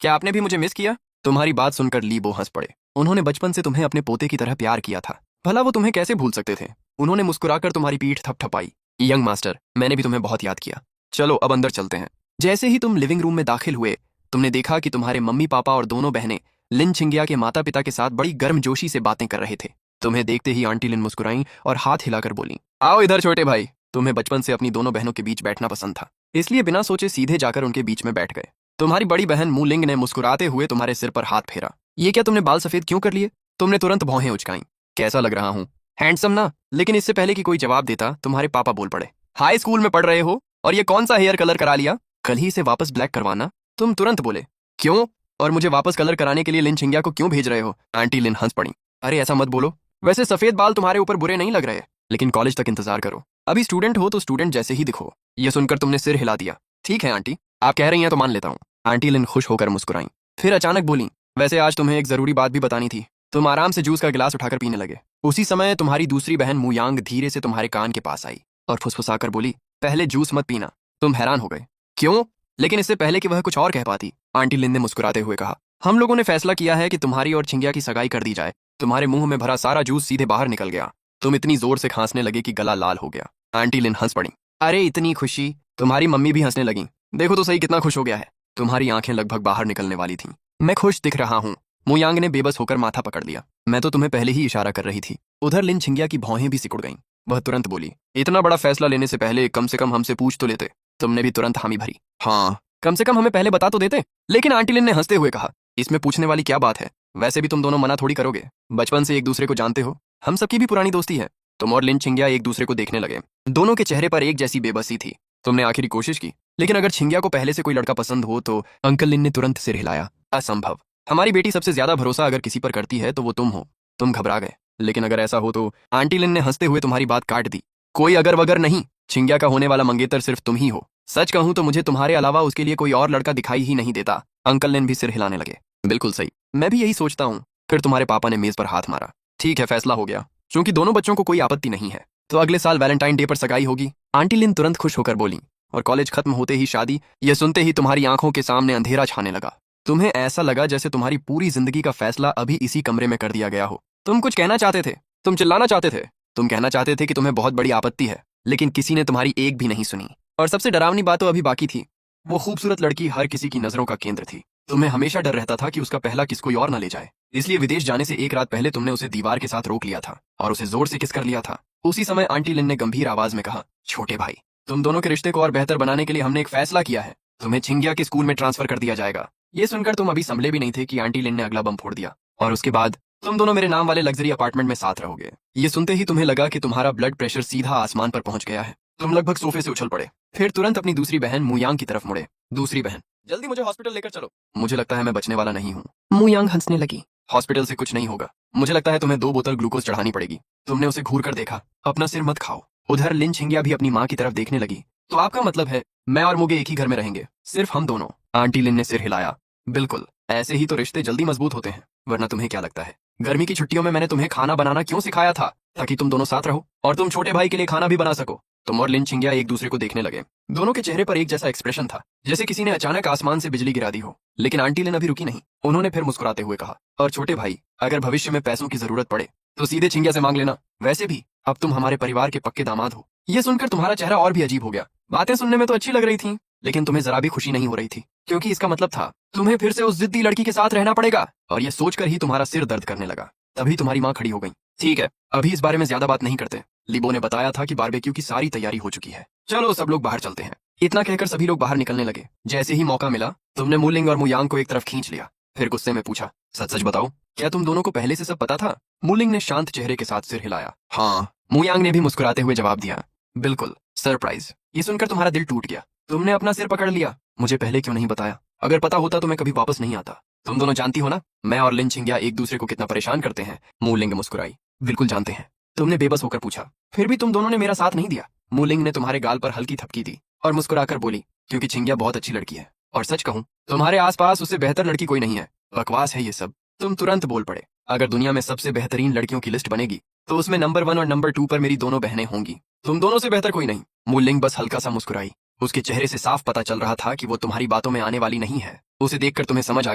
क्या आपने भी मुझे मिस किया। तुम्हारी बात सुनकर लीबो हंस पड़े। उन्होंने बचपन से तुम्हें अपने पोते की तरह प्यार किया था। भला वो तुम्हें कैसे भूल सकते थे। उन्होंने मुस्कुराकर तुम्हारी पीठ थपथपाई। यंग मास्टर, मैंने भी तुम्हें बहुत याद किया। चलो अब अंदर चलते हैं। जैसे ही तुम लिविंग रूम में दाखिल हुए, तुमने देखा कि तुम्हारे मम्मी पापा और दोनों बहनें लिन छिंगिया के माता पिता के साथ बड़ी गर्मजोशी से बातें कर रहे थे। तुम्हें देखते ही आंटी लिन मुस्कुराई और हाथ हिलाकर बोली, आओ इधर छोटे भाई। तुम्हें बचपन से अपनी दोनों बहनों के बीच बैठना पसंद था, इसलिए बिना सोचे सीधे जाकर उनके बीच में बैठ गए। तुम्हारी बड़ी बहन मूलिंग ने मुस्कुराते हुए तुम्हारे सिर पर हाथ फेरा। ये क्या, तुमने बाल सफेद क्यों कर लिए? तुमने तुरंत भौहें उचकाई। कैसा लग रहा हूँ? हैंडसम ना? लेकिन इससे पहले कि कोई जवाब देता, तुम्हारे पापा बोल पड़े, हाई स्कूल में पढ़ रहे हो और ये कौन सा हेयर कलर करा लिया? कल ही से वापस ब्लैक करवाना। तुम तुरंत बोले, क्यों? और मुझे वापस कलर कराने के लिए लिन छिंगिया को क्यों भेज रहे हो? आंटी लिन हंस पड़ी। अरे ऐसा मत बोलो, वैसे सफेद बाल तुम्हारे ऊपर बुरे नहीं लग रहे, लेकिन कॉलेज तक इंतजार करो। अभी स्टूडेंट हो तो स्टूडेंट जैसे ही दिखो। ये सुनकर तुमने सिर हिला दिया। ठीक है आंटी, आप कह रही हैं तो मान लेता हूँ। आंटी लिन खुश होकर मुस्कुराई, फिर अचानक बोली, वैसे आज तुम्हें एक जरूरी बात भी बतानी थी। तुम आराम से जूस का गिलास उठाकर पीने लगे। उसी समय तुम्हारी दूसरी बहन मुयांग धीरे से तुम्हारे कान के पास आई और फुसफुसाकर बोली, पहले जूस मत पीना। तुम हैरान हो गए, क्यों? लेकिन इससे पहले कि वह कुछ और कह पाती, आंटी लिन ने मुस्कुराते हुए कहा, हम लोगों ने फैसला किया है कि तुम्हारी और छिंगिया की सगाई कर दी जाए। तुम्हारे मुंह में भरा सारा जूस सीधे बाहर निकल गया। तुम इतनी जोर से खांसने लगे कि गला लाल हो गया। आंटी लिन हंस पड़ी। अरे इतनी खुशी? तुम्हारी मम्मी भी हंसने लगी। देखो तो सही कितना खुश हो गया है। तुम्हारी आंखें लगभग बाहर निकलने वाली थीं। मैं खुश दिख रहा हूँ। मुयांग ने बेबस होकर माथा पकड़ लिया। मैं तो तुम्हें पहले ही इशारा कर रही थी। उधर लिन छिंगिया की भौहें भी सिकुड़ गईं। वह तुरंत बोली, इतना बड़ा फैसला लेने से पहले कम से कम हमसे पूछ तो लेते। तुमने भी तुरंत हामी भरी। हाँ, कम से कम हमें पहले बता तो देते। लेकिन आंटी लिन ने हंसते हुए कहा, इसमें पूछने वाली क्या बात है? वैसे भी तुम दोनों मना थोड़ी करोगे। बचपन से एक दूसरे को जानते हो। हम सबकी भी पुरानी दोस्ती है। तुम और लिन छिंगिया एक दूसरे को देखने लगे। दोनों के चेहरे पर एक जैसी बेबसी थी। तुमने आखिरी कोशिश की, लेकिन अगर छिंगिया को पहले से कोई लड़का पसंद हो तो? अंकल लिन ने तुरंत सिर हिलाया। असंभव। हमारी बेटी सबसे ज्यादा भरोसा अगर किसी पर करती है तो वो तुम हो। तुम घबरा गए। लेकिन अगर ऐसा हो तो? आंटी लिन ने हंसते हुए तुम्हारी बात काट दी। कोई अगर वगर नहीं। छिंगिया का होने वाला मंगेतर सिर्फ तुम ही हो। सच कहूं तो मुझे तुम्हारे अलावा उसके लिए कोई और लड़का दिखाई ही नहीं देता। अंकल लिन भी सिर हिलाने लगे। बिल्कुल सही, मैं भी यही सोचता हूँ। फिर तुम्हारे पापा ने मेज पर हाथ मारा। ठीक है, फैसला हो गया। क्योंकि दोनों बच्चों को कोई आपत्ति नहीं है तो अगले साल वैलेंटाइन डे पर सगाई होगी। आंटी लिन तुरंत खुश होकर बोली, और कॉलेज खत्म होते ही शादी। यह सुनते ही तुम्हारी आंखों के सामने अंधेरा छाने लगा। तुम्हें ऐसा लगा जैसे तुम्हारी पूरी जिंदगी का फैसला अभी इसी कमरे में कर दिया गया हो। तुम कुछ कहना चाहते थे, तुम चिल्लाना चाहते थे, तुम कहना चाहते थे कि तुम्हें बहुत बड़ी आपत्ति है, लेकिन किसी ने तुम्हारी एक भी नहीं सुनी। और सबसे डरावनी बात तो अभी बाकी थी। वो खूबसूरत लड़की हर किसी की नजरों का केंद्र थी। तुम्हें हमेशा डर रहता था कि उसका पहला किस कोई और न ले जाए। इसलिए विदेश जाने से एक रात पहले तुमने उसे दीवार के साथ रोक लिया था और उसे जोर से किस कर लिया था। उसी समय आंटी लिन ने गंभीर आवाज में कहा, छोटे भाई, तुम दोनों के रिश्ते को और बेहतर बनाने के लिए हमने एक फैसला किया है। तुम्हें छिंगिया के स्कूल में ट्रांसफर कर दिया जाएगा। ये सुनकर तुम अभी संभले भी नहीं थे कि आंटी लिन ने अगला बम फोड़ दिया, और उसके बाद तुम दोनों मेरे नाम वाले लग्जरी अपार्टमेंट में साथ रहोगे। ये सुनते ही तुम्हें लगा कि तुम्हारा ब्लड प्रेशर सीधा आसमान पर पहुंच गया है। तुम लगभग सोफे से उछल पड़े, फिर तुरंत अपनी दूसरी बहन मुयांग की तरफ मुड़े। दूसरी बहन, जल्दी मुझे हॉस्पिटल लेकर चलो। मुझे लगता है मैं बचने वाला नहीं हूँ। मुयांग हंसने लगी। हॉस्पिटल से कुछ नहीं होगा। मुझे लगता है तुम्हें 2 बोतल ग्लूकोज चढ़ानी पड़ेगी। तुमने उसे घूर कर देखा। अपना सिर मत खाओ। उधर लिन छिंगिया भी अपनी माँ की तरफ देखने लगी। तो आपका मतलब है मैं और मुगे एक ही घर में रहेंगे, सिर्फ हम दोनों? आंटी लिन ने सिर हिलाया। बिल्कुल, ऐसे ही तो रिश्ते जल्दी मजबूत होते हैं। वरना तुम्हें क्या लगता है गर्मी की छुट्टियों में मैंने तुम्हें खाना बनाना क्यों सिखाया था? ताकि तुम दोनों साथ रहो और तुम छोटे भाई के लिए खाना भी बना सको। तुम और लिन छिंगिया एक दूसरे को देखने लगे। दोनों के चेहरे पर एक जैसा एक्सप्रेशन था, जैसे किसी ने अचानक आसमान से बिजली गिरा दी हो। लेकिन आंटी लिन अभी रुकी नहीं। उन्होंने फिर मुस्कुराते हुए कहा, और छोटे भाई, अगर भविष्य में पैसों की जरूरत पड़े तो सीधे छिंगिया से मांग लेना। वैसे भी अब तुम हमारे परिवार के पक्के दामाद हो। ये सुनकर तुम्हारा चेहरा और भी अजीब हो गया। बातें सुनने में तो अच्छी लग रही थी, लेकिन तुम्हें जरा भी खुशी नहीं हो रही थी, क्योंकि इसका मतलब था तुम्हें फिर से उस जिद्दी लड़की के साथ रहना पड़ेगा। और ये सोचकर ही तुम्हारा सिर दर्द करने लगा। तभी तुम्हारी माँ खड़ी हो गई। ठीक है, अभी इस बारे में ज्यादा बात नहीं करते। लिबो ने बताया था कि बारबेक्यू की सारी तैयारी हो चुकी है। चलो सब लोग बाहर चलते हैं। इतना कहकर सभी लोग बाहर निकलने लगे। जैसे ही मौका मिला तुमने मूलिंग और मुयांग को एक तरफ खींच लिया। फिर गुस्से में पूछा, सच सच बताओ, क्या तुम दोनों को पहले से सब पता था? मूलिंग ने शांत चेहरे के साथ सिर हिलाया। हाँ। मुयांग ने भी मुस्कुराते हुए जवाब दिया, बिल्कुल, सरप्राइज। ये सुनकर तुम्हारा दिल टूट गया। तुमने अपना सिर पकड़ लिया। मुझे पहले क्यों नहीं बताया? अगर पता होता तो मैं कभी वापस नहीं आता। तुम दोनों जानती हो ना, मैं और लिन छिंगिया एक दूसरे को कितना परेशान करते हैं। मूलिंग मुस्कुराई। बिल्कुल जानते हैं। तुमने बेबस होकर पूछा, फिर भी तुम दोनों ने मेरा साथ नहीं दिया। मूलिंग ने तुम्हारे गाल पर हल्की थपकी दी और मुस्कुराकर बोली, क्योंकि छिंगिया बहुत अच्छी लड़की है, और सच कहूं तुम्हारे आसपास उससे बेहतर लड़की कोई नहीं है। बकवास है ये सब। तुम तुरंत बोल पड़े, अगर दुनिया में सबसे बेहतरीन लड़कियों की लिस्ट बनेगी तो उसमें नंबर 1 और नंबर 2 पर मेरी दोनों बहनें होंगी। तुम दोनों से बेहतर कोई नहीं। मूलिंग बस हल्का सा मुस्कुराई। उसके चेहरे से साफ पता चल रहा था कि वो तुम्हारी बातों में आने वाली नहीं है। उसे देखकर तुम्हें समझ आ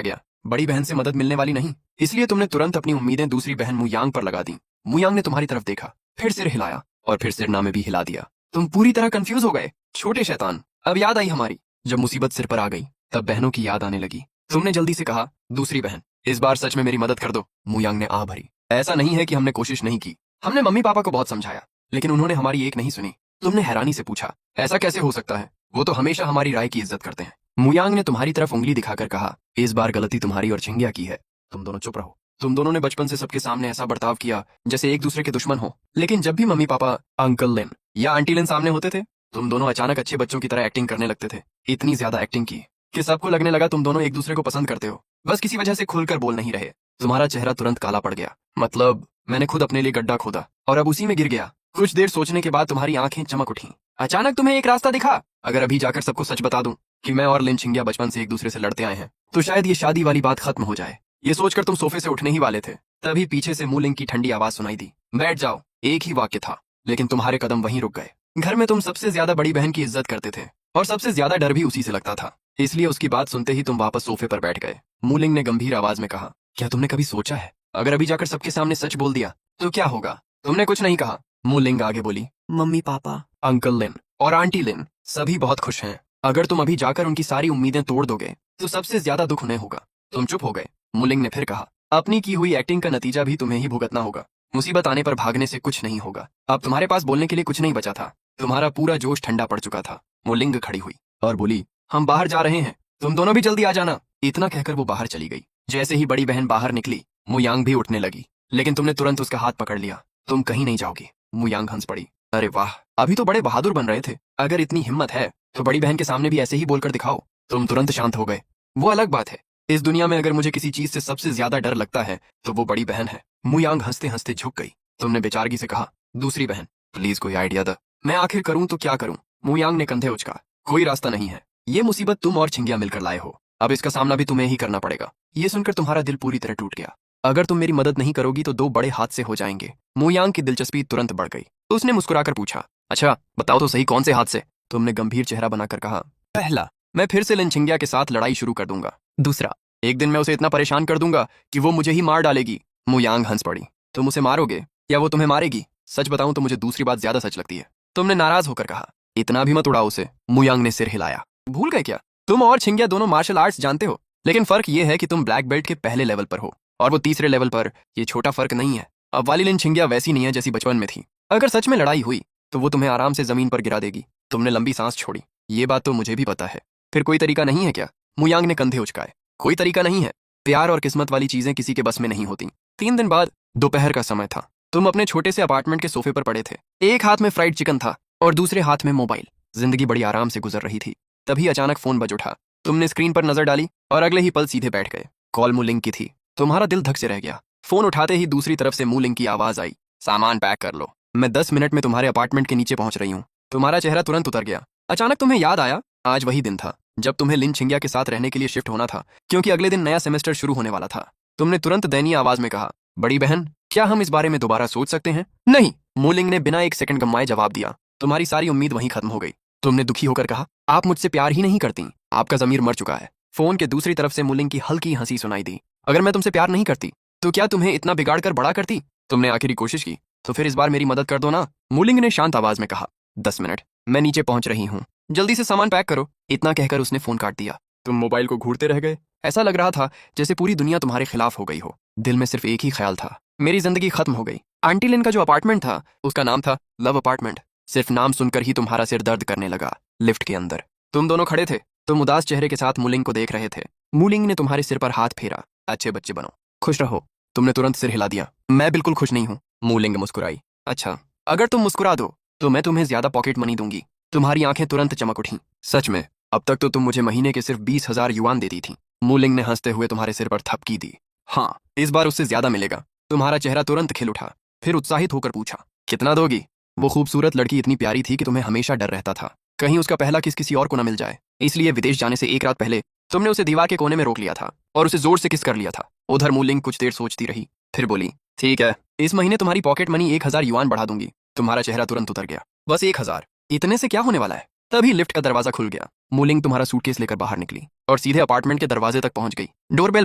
गया, बड़ी बहन से मदद मिलने वाली नहीं। इसलिए तुमने तुरंत अपनी उम्मीदें दूसरी बहन मुयांग पर लगा दी। मुयांग ने तुम्हारी तरफ देखा, फिर सिर हिलाया और फिर सिरना में भी हिला दिया। तुम पूरी तरह कंफ्यूज हो गए। छोटे शैतान, अब याद आई हमारी। जब मुसीबत सिर पर आ गई तब बहनों की याद आने लगी। तुमने जल्दी से कहा, दूसरी बहन, इस बार सच में मेरी मदद कर दो। मुयांग ने आ भरी। ऐसा नहीं है कि हमने कोशिश नहीं की। हमने मम्मी पापा को बहुत समझाया, लेकिन उन्होंने हमारी एक नहीं सुनी। तुमने हैरानी से पूछा, ऐसा कैसे हो सकता है? वो तो हमेशा हमारी राय की इज्जत करते हैं। मुयांग ने तुम्हारी तरफ उंगली दिखाकर कहा, इस बार गलती तुम्हारी और छिंगिया की है। तुम दोनों चुप रहो। तुम दोनों ने बचपन से सबके सामने ऐसा बर्ताव किया जैसे एक दूसरे के दुश्मन हो। लेकिन जब भी मम्मी पापा, अंकल लिन या आंटी लिन सामने होते थे, तुम दोनों अचानक अच्छे बच्चों की तरह एक्टिंग करने लगते थे। इतनी ज्यादा एक्टिंग की कि सबको लगने लगा तुम दोनों एक दूसरे को पसंद करते हो। बस किसी वजह से खुलकर बोल नहीं रहे। तुम्हारा चेहरा तुरंत काला पड़ गया। मतलब मैंने खुद अपने लिए गड्ढा खोदा और अब उसी में गिर गया। कुछ देर सोचने के बाद तुम्हारी आंखें चमक उठी। अचानक तुम्हें एक रास्ता दिखा। अगर अभी जाकर सबको सच बता दूं कि मैं और लिन छिंगिया बचपन से एक दूसरे से लड़ते आए हैं, तो शायद ये शादी वाली बात खत्म हो जाए। ये सोचकर तुम सोफे से उठने ही वाले थे, तभी पीछे से मूलिंग की ठंडी आवाज सुनाई दी, बैठ जाओ। एक ही वाक्य था, लेकिन तुम्हारे कदम वहीं रुक गए। घर में तुम सबसे ज्यादा बड़ी बहन की इज्जत करते थे और सबसे ज्यादा डर भी उसी से लगता था, इसलिए उसकी बात सुनते ही तुम वापस सोफे पर बैठ गए। मूलिंग ने गंभीर आवाज में कहा, क्या तुमने कभी सोचा है अगर अभी जाकर सबके सामने सच बोल दिया तो क्या होगा? तुमने कुछ नहीं कहा। मूलिंग आगे बोली, मम्मी पापा, अंकल लिन और आंटी लिन सभी बहुत खुश हैं। अगर तुम अभी जाकर उनकी सारी उम्मीदें तोड़ दोगे तो सबसे ज्यादा दुख उन्हें होगा। तुम चुप हो गए। मूलिंग ने फिर कहा, अपनी की हुई एक्टिंग का नतीजा भी तुम्हें ही भुगतना होगा। मुसीबत आने पर भागने से कुछ नहीं होगा। अब तुम्हारे पास बोलने के लिए कुछ नहीं बचा था। तुम्हारा पूरा जोश ठंडा पड़ चुका था। मूलिंग खड़ी हुई और बोली, हम बाहर जा रहे हैं, तुम दोनों भी जल्दी आ जाना। इतना कहकर वो बाहर चली गई। जैसे ही बड़ी बहन बाहर निकली, मुयांग भी उठने लगी, लेकिन तुमने तुरंत उसका हाथ पकड़ लिया। तुम कहीं नहीं जाओगी। मुयांग हंस पड़ी, अरे वाह, अभी तो बड़े बहादुर बन रहे थे। अगर इतनी हिम्मत है तो बड़ी बहन के सामने भी ऐसे ही बोलकर दिखाओ। तुम तुरंत शांत हो गए। वो अलग बात है। इस दुनिया में अगर मुझे किसी चीज से सबसे ज्यादा डर लगता है तो वो बड़ी बहन है। मुयांग हंसते हंसते झुक गई। तुमने बेचारगी से कहा, दूसरी बहन प्लीज कोई आइडिया दे। मैं आखिर करूं तो क्या करूं? मुयांग ने कंधे उचका, कोई रास्ता नहीं है। ये मुसीबत तुम और छिंगिया मिलकर लाए हो। अब इसका सामना भी तुम्हें ही करना पड़ेगा। ये सुनकर तुम्हारा दिल पूरी तरह टूट गया। अगर तुम मेरी मदद नहीं करोगी तो दो बड़े हादसे हो जाएंगे। मुयांग की दिलचस्पी तुरंत बढ़ गई। उसने मुस्कुराकर पूछा, अच्छा बताओ तो सही, कौन से हादसे? तुमने गंभीर चेहरा बनाकर कहा, पहला, मैं फिर से लिन छिंगिया के साथ लड़ाई शुरू कर दूंगा। दूसरा, एक दिन मैं उसे इतना परेशान कर दूंगा कि वो मुझे ही मार डालेगी। मुयांग हंस पड़ी, तुम उसे मारोगे या वो तुम्हें मारेगी? सच बताऊं तो मुझे दूसरी बात ज्यादा सच लगती है। तुमने नाराज होकर कहा, इतना भी मत उड़ाओ उसे। मुयांग ने सिर हिलाया, भूल गए क्या? तुम और छिंगिया दोनों मार्शल आर्ट्स जानते हो, लेकिन फर्क ये है कि तुम ब्लैक बेल्ट के पहले लेवल पर हो और वो तीसरे लेवल पर। ये छोटा फर्क नहीं है। अब वाली लिन छिंगिया वैसी नहीं है जैसी बचपन में थी। अगर सच में लड़ाई हुई तो वो तुम्हें आराम से जमीन पर गिरा देगी। तुमने लंबी सांस छोड़ी, ये बात तो मुझे भी पता है। फिर कोई तरीका नहीं है क्या? मुयांग ने कंधे उचकाए, कोई तरीका नहीं है। प्यार और किस्मत वाली चीजें किसी के बस में नहीं होती। 3 दिन बाद दोपहर का समय था। तुम अपने छोटे से अपार्टमेंट के सोफे पर पड़े थे। एक हाथ में फ्राइड चिकन था और दूसरे हाथ में मोबाइल। जिंदगी बड़ी आराम से गुजर रही थी। तभी अचानक फोन बज उठा। तुमने स्क्रीन पर नजर डाली और अगले ही पल सीधे बैठ गए। कॉल मूलिंग की थी। तुम्हारा दिल धक से रह गया। फोन उठाते ही दूसरी तरफ से मूलिंग की आवाज आई, सामान पैक कर लो, मैं 10 मिनट में तुम्हारे अपार्टमेंट के नीचे पहुंच रही हूँ। तुम्हारा चेहरा तुरंत उतर गया। अचानक तुम्हें याद आया, आज वही दिन था जब तुम्हें लिन छिंगिया के साथ रहने के लिए शिफ्ट होना था, क्योंकि अगले दिन नया सेमेस्टर शुरू होने वाला था। तुमने तुरंत दयनीय आवाज में कहा, बड़ी बहन क्या हम इस बारे में दोबारा सोच सकते हैं? नहीं, मूलिंग ने बिना एक सेकंड गंवाए जवाब दिया। तुम्हारी सारी उम्मीद वहीं खत्म हो गई। तुमने दुखी होकर कहा, आप मुझसे प्यार ही नहीं करती, आपका जमीर मर चुका है। फोन के दूसरी तरफ से मूलिंग की हल्की हंसी सुनाई दी। अगर मैं तुमसे प्यार नहीं करती तो क्या तुम्हें इतना बिगाड़ कर बड़ा करती? तुमने आखिरी कोशिश की, तो फिर इस बार मेरी मदद कर दो ना। मूलिंग ने शांत आवाज में कहा, 10 मिनट, मैं नीचे पहुंच रही हूँ, जल्दी से सामान पैक करो। इतना कहकर उसने फोन काट दिया। तुम मोबाइल को घूरते रह गए। ऐसा लग रहा था जैसे पूरी दुनिया तुम्हारे खिलाफ हो गई हो। दिल में सिर्फ एक ही ख्याल था, मेरी जिंदगी खत्म हो गई। आंटी लिन का जो अपार्टमेंट था उसका नाम था लव अपार्टमेंट। सिर्फ नाम सुनकर ही तुम्हारा सिर दर्द करने लगा। लिफ्ट के अंदर तुम दोनों खड़े थे। तुम उदास चेहरे के साथ मूलिंग को देख रहे थे। मूलिंग ने तुम्हारे सिर पर हाथ फेरा, अच्छे बच्चे बनो, खुश रहो। तुमने तुरंत सिर हिला दिया, मैं बिल्कुल खुश नहीं हूँ। मूलिंग मुस्कुराई, अच्छा अगर तुम मुस्कुरा दो तो मैं तुम्हें ज्यादा पॉकेट मनी दूंगी। तुम्हारी आंखें तुरंत चमक उठी। सच में? अब तक तो तुम मुझे महीने के सिर्फ 20,000 युआन देती थी। मूलिंग ने हंसते हुए तुम्हारे सिर पर थपकी दी। हाँ, इस बार उससे ज्यादा मिलेगा। तुम्हारा चेहरा तुरंत खिल उठा। फिर उत्साहित होकर पूछा, कितना दोगी? वो खूबसूरत लड़की इतनी प्यारी थी कि तुम्हें हमेशा डर रहता था कहीं उसका पहला किस किसी और को न मिल जाए। इसलिए विदेश जाने से एक रात पहले तुमने उसे दीवार के कोने में रोक लिया था और उसे जोर से किस कर लिया था। उधर मूलिंग कुछ देर सोचती रही, फिर बोली, ठीक है, इस महीने तुम्हारी पॉकेट मनी 1,000 युआन बढ़ा दूंगी। तुम्हारा चेहरा तुरंत उतर गया। बस 1,000? इतने से क्या होने वाला है? तभी लिफ्ट का दरवाजा खुल गया। मूलिंग तुम्हारा सूटकेस लेकर बाहर निकली और सीधे अपार्टमेंट के दरवाजे तक पहुंच गई। डोरबेल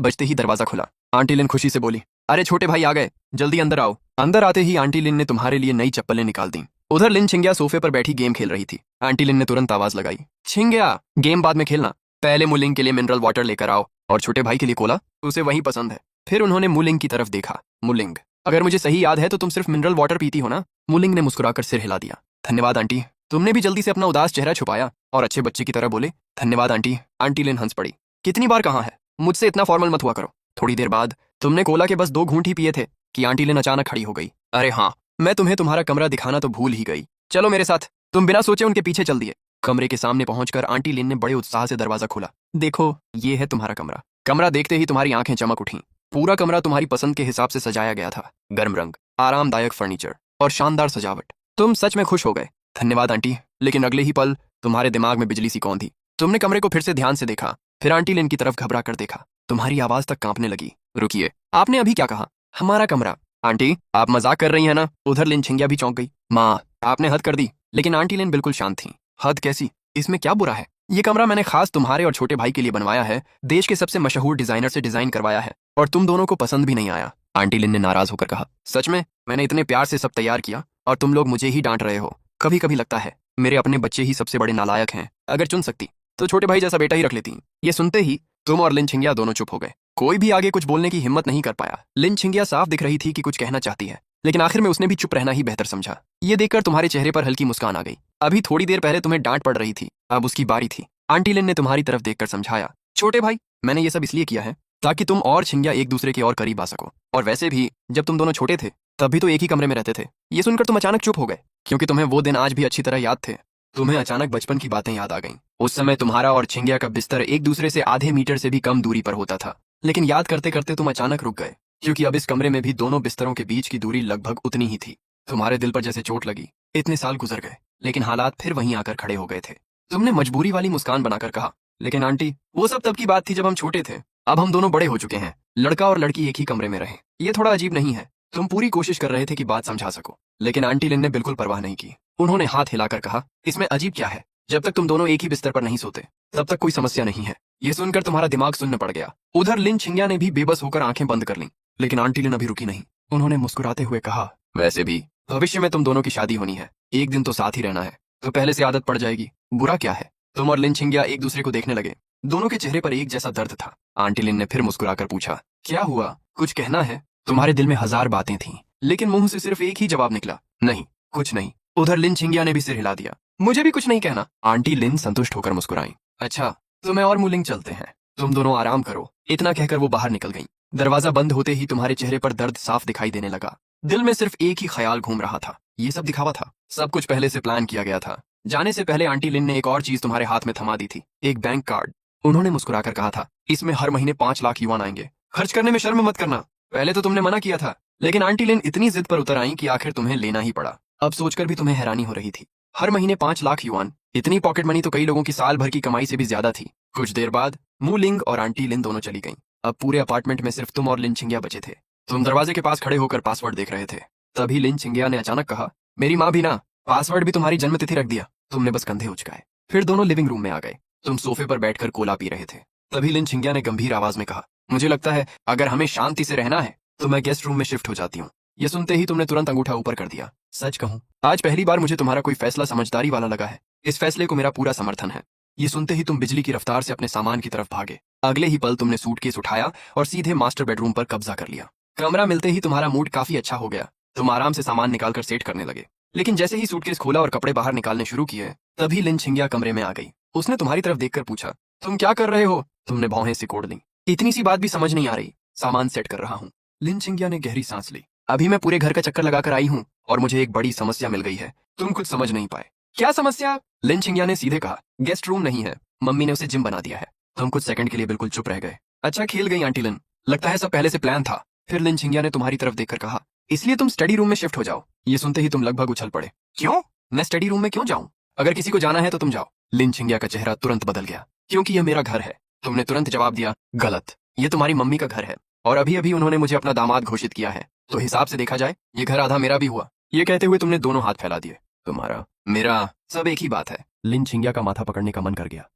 बजते ही दरवाजा खुला। आंटी लिन खुशी से बोली, अरे छोटे भाई आ गए, जल्दी अंदर आओ। अंदर आते ही आंटी लिन ने तुम्हारे लिए नई चप्पलें निकाल दी। उधर लिन छिंगिया सोफे पर बैठी गेम खेल रही थी। आंटी लिन ने तुरंत आवाज लगाई, छिंगिया गेम बाद में खेलना, पहले मूलिंग के लिए मिनरल वाटर लेकर आओ। और छोटे भाई के लिए कोला, उसे वही पसंद है। फिर उन्होंने मुलिंग की तरफ देखा। मुलिंग, अगर मुझे सही याद है तो तुम सिर्फ मिनरल वाटर पीती हो ना? मुलिंग ने मुस्कुराकर सिर हिला दिया। धन्यवाद आंटी। तुमने भी जल्दी से अपना उदास चेहरा छुपाया और अच्छे बच्चे की तरह बोले, धन्यवाद आंटी। आंटी लिन हंस पड़ी। कितनी बार कहाँ है, मुझसे इतना फॉर्मल मत हुआ करो। थोड़ी देर बाद तुमने कोला के बस 2 घूंट ही पिए थे कि आंटी लिन अचानक खड़ी हो गई। अरे हाँ, मैं तुम्हें तुम्हारा कमरा दिखाना तो भूल ही गई। चलो मेरे साथ। तुम बिना सोचे उनके पीछे चल दिए। कमरे के सामने पहुंचकर आंटी लिन ने बड़े उत्साह से दरवाजा खोला। देखो, ये है तुम्हारा कमरा। कमरा देखते ही तुम्हारी आंखें चमक उठीं। पूरा कमरा तुम्हारी पसंद के हिसाब से सजाया गया था। गर्म रंग, आरामदायक फर्नीचर और शानदार सजावट। तुम सच में खुश हो गए। धन्यवाद आंटी। लेकिन अगले ही पल तुम्हारे दिमाग में बिजली सी कौन थी। तुमने कमरे को फिर से ध्यान से देखा, फिर आंटी लिन की तरफ घबरा कर देखा। तुम्हारी आवाज तक कांपने लगी। रुकिए, आपने अभी क्या कहा? हमारा कमरा? आंटी, आप मजाक कर रही हैं ना? उधर लिन छिंगिया भी चौंक गई। माँ, आपने हद कर दी। लेकिन आंटी लिन बिल्कुल शांत थी। हद कैसी? इसमें क्या बुरा है? ये कमरा मैंने खास तुम्हारे और छोटे भाई के लिए बनवाया है। देश के सबसे मशहूर डिजाइनर से डिजाइन करवाया है और तुम दोनों को पसंद भी नहीं आया। आंटी लिन ने नाराज होकर कहा। सच में? मैंने इतने प्यार से सब तैयार किया और तुम लोग मुझे ही डांट रहे हो। कभी कभी लगता है मेरे अपने बच्चे ही सबसे बड़े नालायक हैं। अगर चुन सकती तो छोटे भाई जैसा बेटा ही रख लेती। ये सुनते ही तुम और लिन छिंगिया दोनों चुप हो गए। कोई भी आगे कुछ बोलने की हिम्मत नहीं कर पाया। लिन छिंगिया साफ दिख रही थी कि कुछ कहना चाहती है, लेकिन आखिर में उसने भी चुप रहना ही बेहतर समझा। ये देखकर तुम्हारे चेहरे पर हल्की मुस्कान आ गई। अभी थोड़ी देर पहले तुम्हें डांट पड़ रही थी, अब उसकी बारी थी। आंटी लिन ने तुम्हारी तरफ देखकर समझाया। छोटे भाई, मैंने ये सब इसलिए किया है ताकि तुम और छिंगिया एक दूसरे के और करीब आ सको। और वैसे भी जब तुम दोनों छोटे थे तब भी तो एक ही कमरे में रहते थे। ये सुनकर तुम अचानक चुप हो गए क्योंकि तुम्हें वो दिन आज भी अच्छी तरह याद थे। तुम्हें अचानक बचपन की बातें याद आ गईं। उस समय तुम्हारा और छिंगिया का बिस्तर एक दूसरे से आधे मीटर से भी कम दूरी पर होता था। लेकिन याद करते करते तुम अचानक रुक गए क्योंकि अब इस कमरे में भी दोनों बिस्तरों के बीच की दूरी लगभग उतनी ही थी। तुम्हारे दिल पर जैसे चोट लगी। इतने साल गुजर गए लेकिन हालात फिर वहीं आकर खड़े हो गए थे। तुमने मजबूरी वाली मुस्कान बनाकर कहा, लेकिन आंटी, वो सब तब की बात थी जब हम छोटे थे। अब हम दोनों बड़े हो चुके हैं। लड़का और लड़की एक ही कमरे में रहे, ये थोड़ा अजीब नहीं है? तुम पूरी कोशिश कर रहे थे कि बात समझा सको, लेकिन आंटी लिन ने बिल्कुल परवाह नहीं की। उन्होंने हाथ हिलाकर कहा, इसमें अजीब क्या है? जब तक तुम दोनों एक ही बिस्तर पर नहीं सोते तब तक कोई समस्या नहीं है। ये सुनकर तुम्हारा दिमाग सुन्न पड़ गया। उधर लिन छिंगिया ने भी बेबस होकर आंखें बंद कर लीं, लेकिन आंटी लिन अभी रुकी नहीं। उन्होंने मुस्कुराते हुए कहा, वैसे भी भविष्य में तुम दोनों की शादी होनी है, एक दिन तो साथ ही रहना है, तो पहले से आदत पड़ जाएगी। बुरा क्या है? तुम और लिन छिंगिया एक दूसरे को देखने लगे। दोनों के चेहरे पर एक जैसा दर्द था। आंटी लिन ने फिर मुस्कुराकर पूछा, क्या हुआ? कुछ कहना है? तुम्हारे दिल में हजार बातें थीं, लेकिन मुंह से सिर्फ एक ही जवाब निकला, नहीं, कुछ नहीं। उधर लिन छिंगिया ने भी सिर हिला दिया। मुझे भी कुछ नहीं कहना। आंटी लिन संतुष्ट होकर मुस्कुराई। अच्छा, तो मैं और मुलिंग चलते हैं, तुम दोनों आराम करो। इतना कहकर वो बाहर निकल गईं। दरवाजा बंद होते ही तुम्हारे चेहरे पर दर्द साफ दिखाई देने लगा। दिल में सिर्फ एक ही ख्याल घूम रहा था, ये सब दिखावा था। सब कुछ पहले से प्लान किया गया था। जाने से पहले आंटी लिन ने एक और चीज तुम्हारे हाथ में थमा दी थी, एक बैंक कार्ड। उन्होंने मुस्कुराकर कहा था, इसमें हर महीने 5 लाख युआन आएंगे। खर्च करने में शर्म मत करना। पहले तो तुमने मना किया था, लेकिन आंटी लिन इतनी जिद पर उतर आई कि आखिर तुम्हें लेना ही पड़ा। अब सोचकर भी तुम्हें हैरानी हो रही थी। हर महीने 5 लाख युआन, इतनी पॉकेट मनी तो कई लोगों की साल भर की कमाई से भी ज्यादा थी। कुछ देर बाद मु लिंग और आंटी लिन दोनों चली गईं। अब पूरे अपार्टमेंट में सिर्फ तुम और लिन छिंगिया बचे थे। तुम दरवाजे के पास खड़े होकर पासवर्ड देख रहे थे। तभी लिन छिंगिया ने अचानक कहा, मेरी माँ भी ना, पासवर्ड भी तुम्हारी जन्मतिथि रख दिया। तुमने बस कंधे उचकाए। फिर दोनों लिविंग रूम में आ गए। तुम सोफे पर बैठकर कोला पी रहे थे। तभी लिन छिंगिया ने गंभीर आवाज में कहा, मुझे लगता है अगर हमें शांति से रहना है तो मैं गेस्ट रूम में शिफ्ट हो जाती हूँ। ये सुनते ही तुमने तुरंत अंगूठा ऊपर कर दिया। सच कहूँ, आज पहली बार मुझे तुम्हारा कोई फैसला समझदारी वाला लगा है। इस फैसले को मेरा पूरा समर्थन है। ये सुनते ही तुम बिजली की रफ्तार से अपने सामान की तरफ भागे। अगले ही पल तुमने सूटकेस उठाया और सीधे मास्टर बेडरूम पर कब्जा कर लिया। कमरा मिलते ही तुम्हारा मूड काफी अच्छा हो गया। तुम आराम से सामान निकालकर सेट करने लगे। लेकिन जैसे ही सूटकेस खोला और कपड़े बाहर निकालने शुरू किए, तभी लिन छिंगिया कमरे में आ गई। उसने तुम्हारी तरफ देखकर पूछा, तुम क्या कर रहे हो? तुमने भौहें सिकोड़ ली। इतनी सी बात भी समझ नहीं आ रही? सामान सेट कर रहा हूँ। लिन छिंगिया ने गहरी सांस ली। अभी मैं पूरे घर का चक्कर लगाकर आई हूँ और मुझे एक बड़ी समस्या मिल गई है। तुम कुछ समझ नहीं पाए। क्या समस्या? लिन छिंगिया ने सीधे कहा, गेस्ट रूम नहीं है, मम्मी ने उसे जिम बना दिया है। तुम कुछ सेकंड के लिए बिल्कुल चुप रह गए। अच्छा खेल गई आंटी लिन, लगता है सब पहले से प्लान था। फिर लिन छिंगिया ने तुम्हारी तरफ देखकर कहा, इसलिए तुम स्टडी रूम में शिफ्ट हो जाओ। ये सुनते ही तुम लगभग उछल पड़े। क्यों? मैं स्टडी रूम में क्यों जाऊं? अगर किसी को जाना है तो तुम जाओ। लिन छिंगिया का चेहरा तुरंत बदल गया। क्योंकि यह मेरा घर है। तुमने तुरंत जवाब दिया, गलत, ये तुम्हारी मम्मी का घर है और अभी अभी उन्होंने मुझे अपना दामाद घोषित किया है, तो हिसाब से देखा जाए ये घर आधा मेरा भी हुआ। ये कहते हुए तुमने दोनों हाथ फैला दिए। तुम्हारा, मेरा, सब एक ही बात है। लिन छिंगिया का माथा पकड़ने का मन कर गया।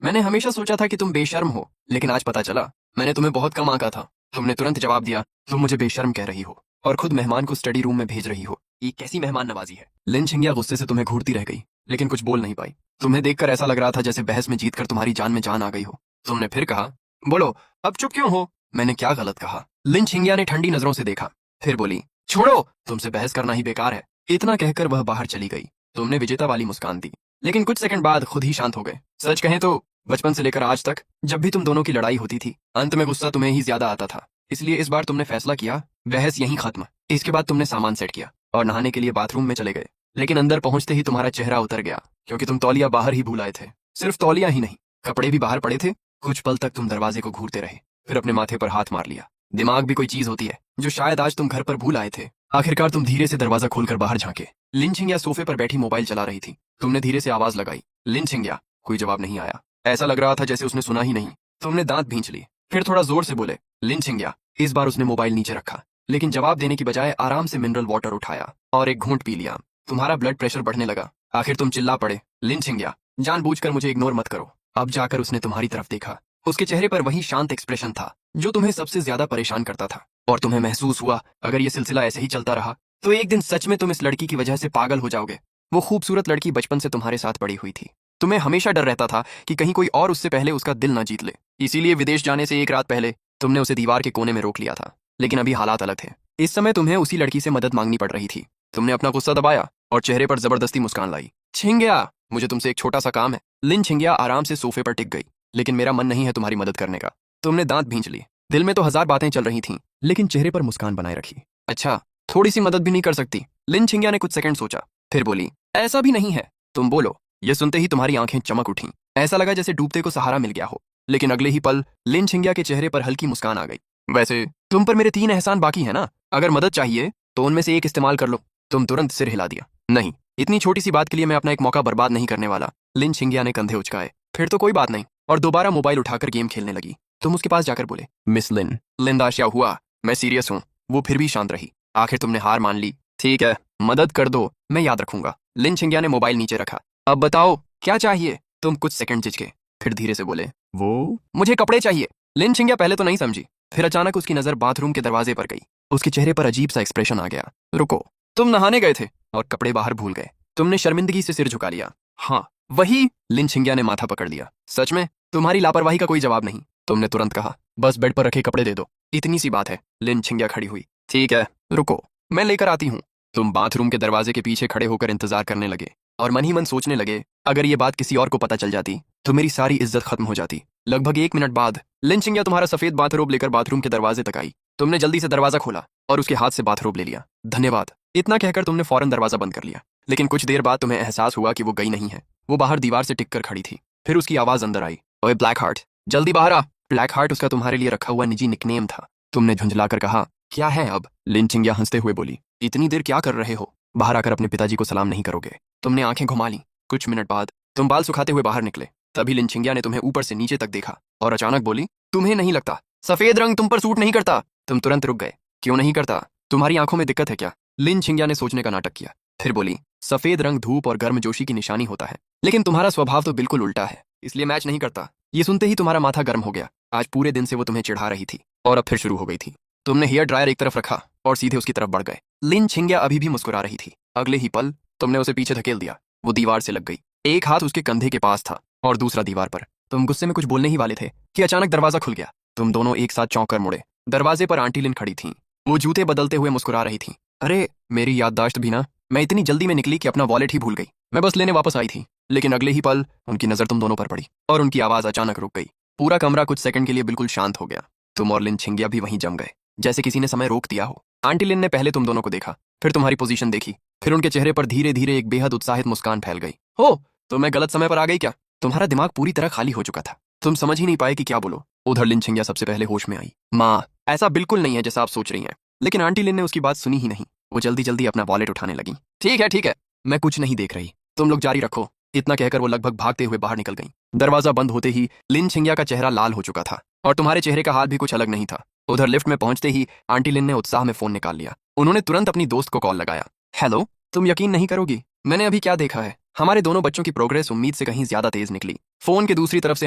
मैंने हमेशा सोचा था कि तुम बेशर्म हो, लेकिन आज पता चला मैंने तुम्हें बहुत कम आंका था। तुमने तुरंत जवाब दिया, तुम मुझे बेशर्म कह रही हो और खुद मेहमान को स्टडी रूम में भेज रही हो। ये कैसी मेहमान नवाजी है? लिन छिंगिया गुस्से से तुम्हें घूरती रह गई, लेकिन कुछ बोल नहीं पाई। तुम्हें देखकर ऐसा लग रहा था जैसे बहस में जीतकर तुम्हारी जान में जान आ गई हो। तुमने फिर कहा, बोलो, अब चुप क्यों हो? मैंने क्या गलत कहा? लिन छिंगिया ने ठंडी नजरों से देखा, फिर बोली, छोड़ो, तुमसे बहस करना ही बेकार है। इतना कहकर वह बाहर चली गई। तुमने विजेता वाली मुस्कान दी, लेकिन कुछ सेकंड बाद खुद ही शांत हो गए। सच कहें तो बचपन से लेकर आज तक जब भी तुम दोनों की लड़ाई होती थी, अंत में गुस्सा तुम्हें ही ज्यादा आता था। इसलिए इस बार तुमने फैसला किया, बहस यहीं खत्म। इसके बाद तुमने सामान सेट किया और नहाने के लिए बाथरूम में चले गए। लेकिन अंदर पहुंचते ही तुम्हारा चेहरा उतर गया, क्योंकि तुम तौलिया बाहर ही भूल आए थे। सिर्फ तौलिया ही नहीं, कपड़े भी बाहर पड़े थे। कुछ पल तक तुम दरवाजे को घूरते रहे, फिर अपने माथे पर हाथ मार लिया। दिमाग भी कोई चीज होती है जो शायद आज तुम घर पर भूल आए थे। आखिरकार तुम धीरे से दरवाजा खोलकर बाहर झांके। लिन छिंगिया सोफे पर बैठी मोबाइल चला रही थी। तुमने धीरे से आवाज लगाई, लिन छिंगिया। कोई जवाब नहीं आया। ऐसा लग रहा था जैसे उसने सुना ही नहीं। तुमने दांत भींच लिए, फिर थोड़ा जोर से बोले, लिन छिंगिया। इस बार उसने मोबाइल नीचे रखा, लेकिन जवाब देने की बजाय आराम से मिनरल वाटर उठाया और एक घूंट पी लिया। तुम्हारा ब्लड प्रेशर बढ़ने लगा। आखिर तुम चिल्ला पड़े, लिन छिंगिया, जानबूझकर मुझे इग्नोर मत करो। अब जाकर उसने तुम्हारी तरफ देखा। उसके चेहरे पर वही शांत एक्सप्रेशन था जो तुम्हें सबसे ज्यादा परेशान करता था। और तुम्हें महसूस हुआ, अगर ये सिलसिला ऐसे ही चलता रहा तो एक दिन सच में तुम इस लड़की की वजह से पागल हो जाओगे। वो खूबसूरत लड़की बचपन से तुम्हारे साथ पड़ी हुई थी। तुम्हें हमेशा डर रहता था कि कहीं कोई और उससे पहले उसका दिल ना जीत ले। इसीलिए विदेश जाने से एक रात पहले तुमने उसे दीवार के कोने में रोक लिया था। लेकिन अभी हालात अलग थे। इस समय तुम्हें उसी लड़की से मदद मांगनी पड़ रही थी। तुमने अपना गुस्सा दबाया और चेहरे पर जबरदस्ती मुस्कान लाई। छिंगिया, मुझे तुमसे एक छोटा सा काम है। लिन छिंगिया आराम से सोफे पर टिक गई। लेकिन मेरा मन नहीं है तुम्हारी मदद करने का। तुमने दांत भींच लिए। दिल में तो हजार बातें चल रही थीं, लेकिन चेहरे पर मुस्कान बनाए रखी। अच्छा, थोड़ी सी मदद भी नहीं कर सकती? लिन छिंगिया ने कुछ सेकंड सोचा, फिर बोली, ऐसा भी नहीं है, तुम बोलो। यह सुनते ही तुम्हारी आंखें चमक उठीं। ऐसा लगा जैसे डूबते को सहारा मिल गया हो। लेकिन अगले ही पल लिन छिंगिया के चेहरे पर हल्की मुस्कान आ गई। वैसे तुम पर मेरे 3 एहसान बाकी है ना? अगर मदद चाहिए तो उनमें से एक इस्तेमाल कर लो। तुम तुरंत सिर हिला दिया। नहीं, इतनी छोटी सी बात के लिए मैं अपना एक मौका बर्बाद नहीं करने वाला। लिन छिंगिया ने कंधे उचकाए। फिर तो कोई बात नहीं, और दोबारा मोबाइल उठाकर गेम खेलने लगी। तुम उसके पास जाकर बोले, मिस लिन। लिंदाशिया हुआ, मैं सीरियस हूँ। वो फिर भी शांत रही। आखिर तुमने हार मान ली। ठीक है, मदद कर दो, मैं याद रखूंगा। लिन छिंगिया ने मोबाइल नीचे रखा। अब बताओ क्या चाहिए? तुम कुछ सेकंड झिझके, फिर धीरे से बोले, वो मुझे कपड़े चाहिए। लिन छिंगिया पहले तो नहीं समझी, फिर अचानक उसकी नजर बाथरूम के दरवाजे पर गई। उसके चेहरे पर अजीब सा एक्सप्रेशन आ गया। रुको, तुम नहाने गए थे और कपड़े बाहर भूल गए? तुमने शर्मिंदगी से सिर झुका लिया। हाँ वही। लिन छिंगिया ने माथा पकड़ लिया। सच में? तुम्हारी लापरवाही का कोई जवाब नहीं। तुमने तुरंत कहा, बस बेड पर रखे कपड़े दे दो, इतनी सी बात है। लिन छिंगिया खड़ी हुई। ठीक है, रुको, मैं लेकर आती हूँ। तुम बाथरूम के दरवाजे के पीछे खड़े होकर इंतजार करने लगे और मन ही मन सोचने लगे, अगर ये बात किसी और को पता चल जाती तो मेरी सारी इज्जत खत्म हो जाती। लगभग 1 मिनट बाद लिन छिंगिया तुम्हारा सफेद बाथरोब लेकर बाथरूम के दरवाजे तक आई। तुमने जल्दी से दरवाजा खोला और उसके हाथ से बाथरोब ले लिया। धन्यवाद, इतना कहकर तुमने फौरन दरवाजा बंद कर लिया। लेकिन कुछ देर बाद तुम्हें एहसास हुआ कि वो गई नहीं है। वो बाहर दीवार से टिक कर खड़ी थी। फिर उसकी आवाज अंदर आई, ओए ब्लैक हार्ट, जल्दी बाहर आ। ब्लैक हार्ट उसका तुम्हारे लिए रखा हुआ निजी निकनेम था। तुमने झुंझलाकर कहा, क्या है अब? लिन छिंगिया हंसते हुए बोली, इतनी देर क्या कर रहे हो? बाहर आकर अपने पिताजी को सलाम नहीं करोगे? तुमने आंखें घुमा ली। कुछ मिनट बाद तुम बाल सुखाते हुए बाहर निकले। तभी लिन छिंगिया ने तुम्हें ऊपर से नीचे तक देखा और अचानक बोली, तुम्हें नहीं लगता सफेद रंग तुम पर सूट नहीं करता? तुम तुरंत रुक गए। क्यों नहीं करता? तुम्हारी आंखों में दिक्कत है क्या? लिन छिंगिया ने सोचने का नाटक किया, फिर बोली, सफेद रंग धूप और गर्मजोशी की निशानी होता है, लेकिन तुम्हारा स्वभाव तो बिल्कुल उल्टा है, इसलिए मैच नहीं करता। ये सुनते ही तुम्हारा माथा गर्म हो गया। आज पूरे दिन से वो तुम्हें चिढ़ा रही थी और अब फिर शुरू हो गई थी। तुमने हेयर ड्रायर एक तरफ रखा और सीधे उसकी तरफ बढ़ गए। लिन छिंगिया अभी भी मुस्कुरा रही थी। अगले ही पल तुमने उसे पीछे धकेल दिया। वो दीवार से लग गई। एक हाथ उसके कंधे के पास था और दूसरा दीवार पर। तुम गुस्से में कुछ बोलने ही वाले थे कि अचानक दरवाजा खुल गया। तुम दोनों एक साथ चौंक कर मुड़े। दरवाजे पर आंटी लिन खड़ी थीं। वो जूते बदलते हुए मुस्कुरा रही थी। अरे मेरी याददाश्त भी ना, मैं इतनी जल्दी में निकली कि अपना वॉलेट ही भूल गई। मैं बस लेने वापस आई थी। लेकिन अगले ही पल उनकी नजर तुम दोनों पर पड़ी और उनकी आवाज अचानक रुक गई। पूरा कमरा कुछ सेकंड के लिए बिल्कुल शांत हो गया। तुम और लिन छिंगिया भी वहीं जम गए, जैसे किसी ने समय रोक दिया हो। आंटी लिन ने पहले तुम दोनों को देखा, फिर तुम्हारी पोजीशन देखी, फिर उनके चेहरे पर धीरे धीरे एक बेहद उत्साहित मुस्कान फैल गई। हो, तो मैं गलत समय पर आ गई क्या? तुम्हारा दिमाग पूरी तरह खाली हो चुका था। तुम समझ ही नहीं पाए कि क्या बोलो। उधर लिन छिंगिया सबसे पहले होश में आई। माँ, ऐसा बिल्कुल नहीं है जैसा आप सोच रही हैं। लेकिन आंटी लिन ने उसकी बात सुनी ही नहीं। वो जल्दी जल्दी अपना वॉलेट उठाने लगी। ठीक है, मैं कुछ नहीं देख रही, तुम लोग जारी रखो। इतना कहकर वो लगभग भागते हुए बाहर निकल गई। दरवाजा बंद होते ही लिन छिंगिया का चेहरा लाल हो चुका था और तुम्हारे चेहरे का हाल भी कुछ अलग नहीं था। उधर लिफ्ट में पहुंचते ही आंटी लिन ने उत्साह में फोन निकाल लिया। उन्होंने तुरंत अपनी दोस्त को कॉल लगाया। हेलो, तुम यकीन नहीं करोगी, मैंने अभी क्या देखा है। हमारे दोनों बच्चों की प्रोग्रेस उम्मीद से कहीं ज्यादा तेज निकली। फोन के दूसरी तरफ से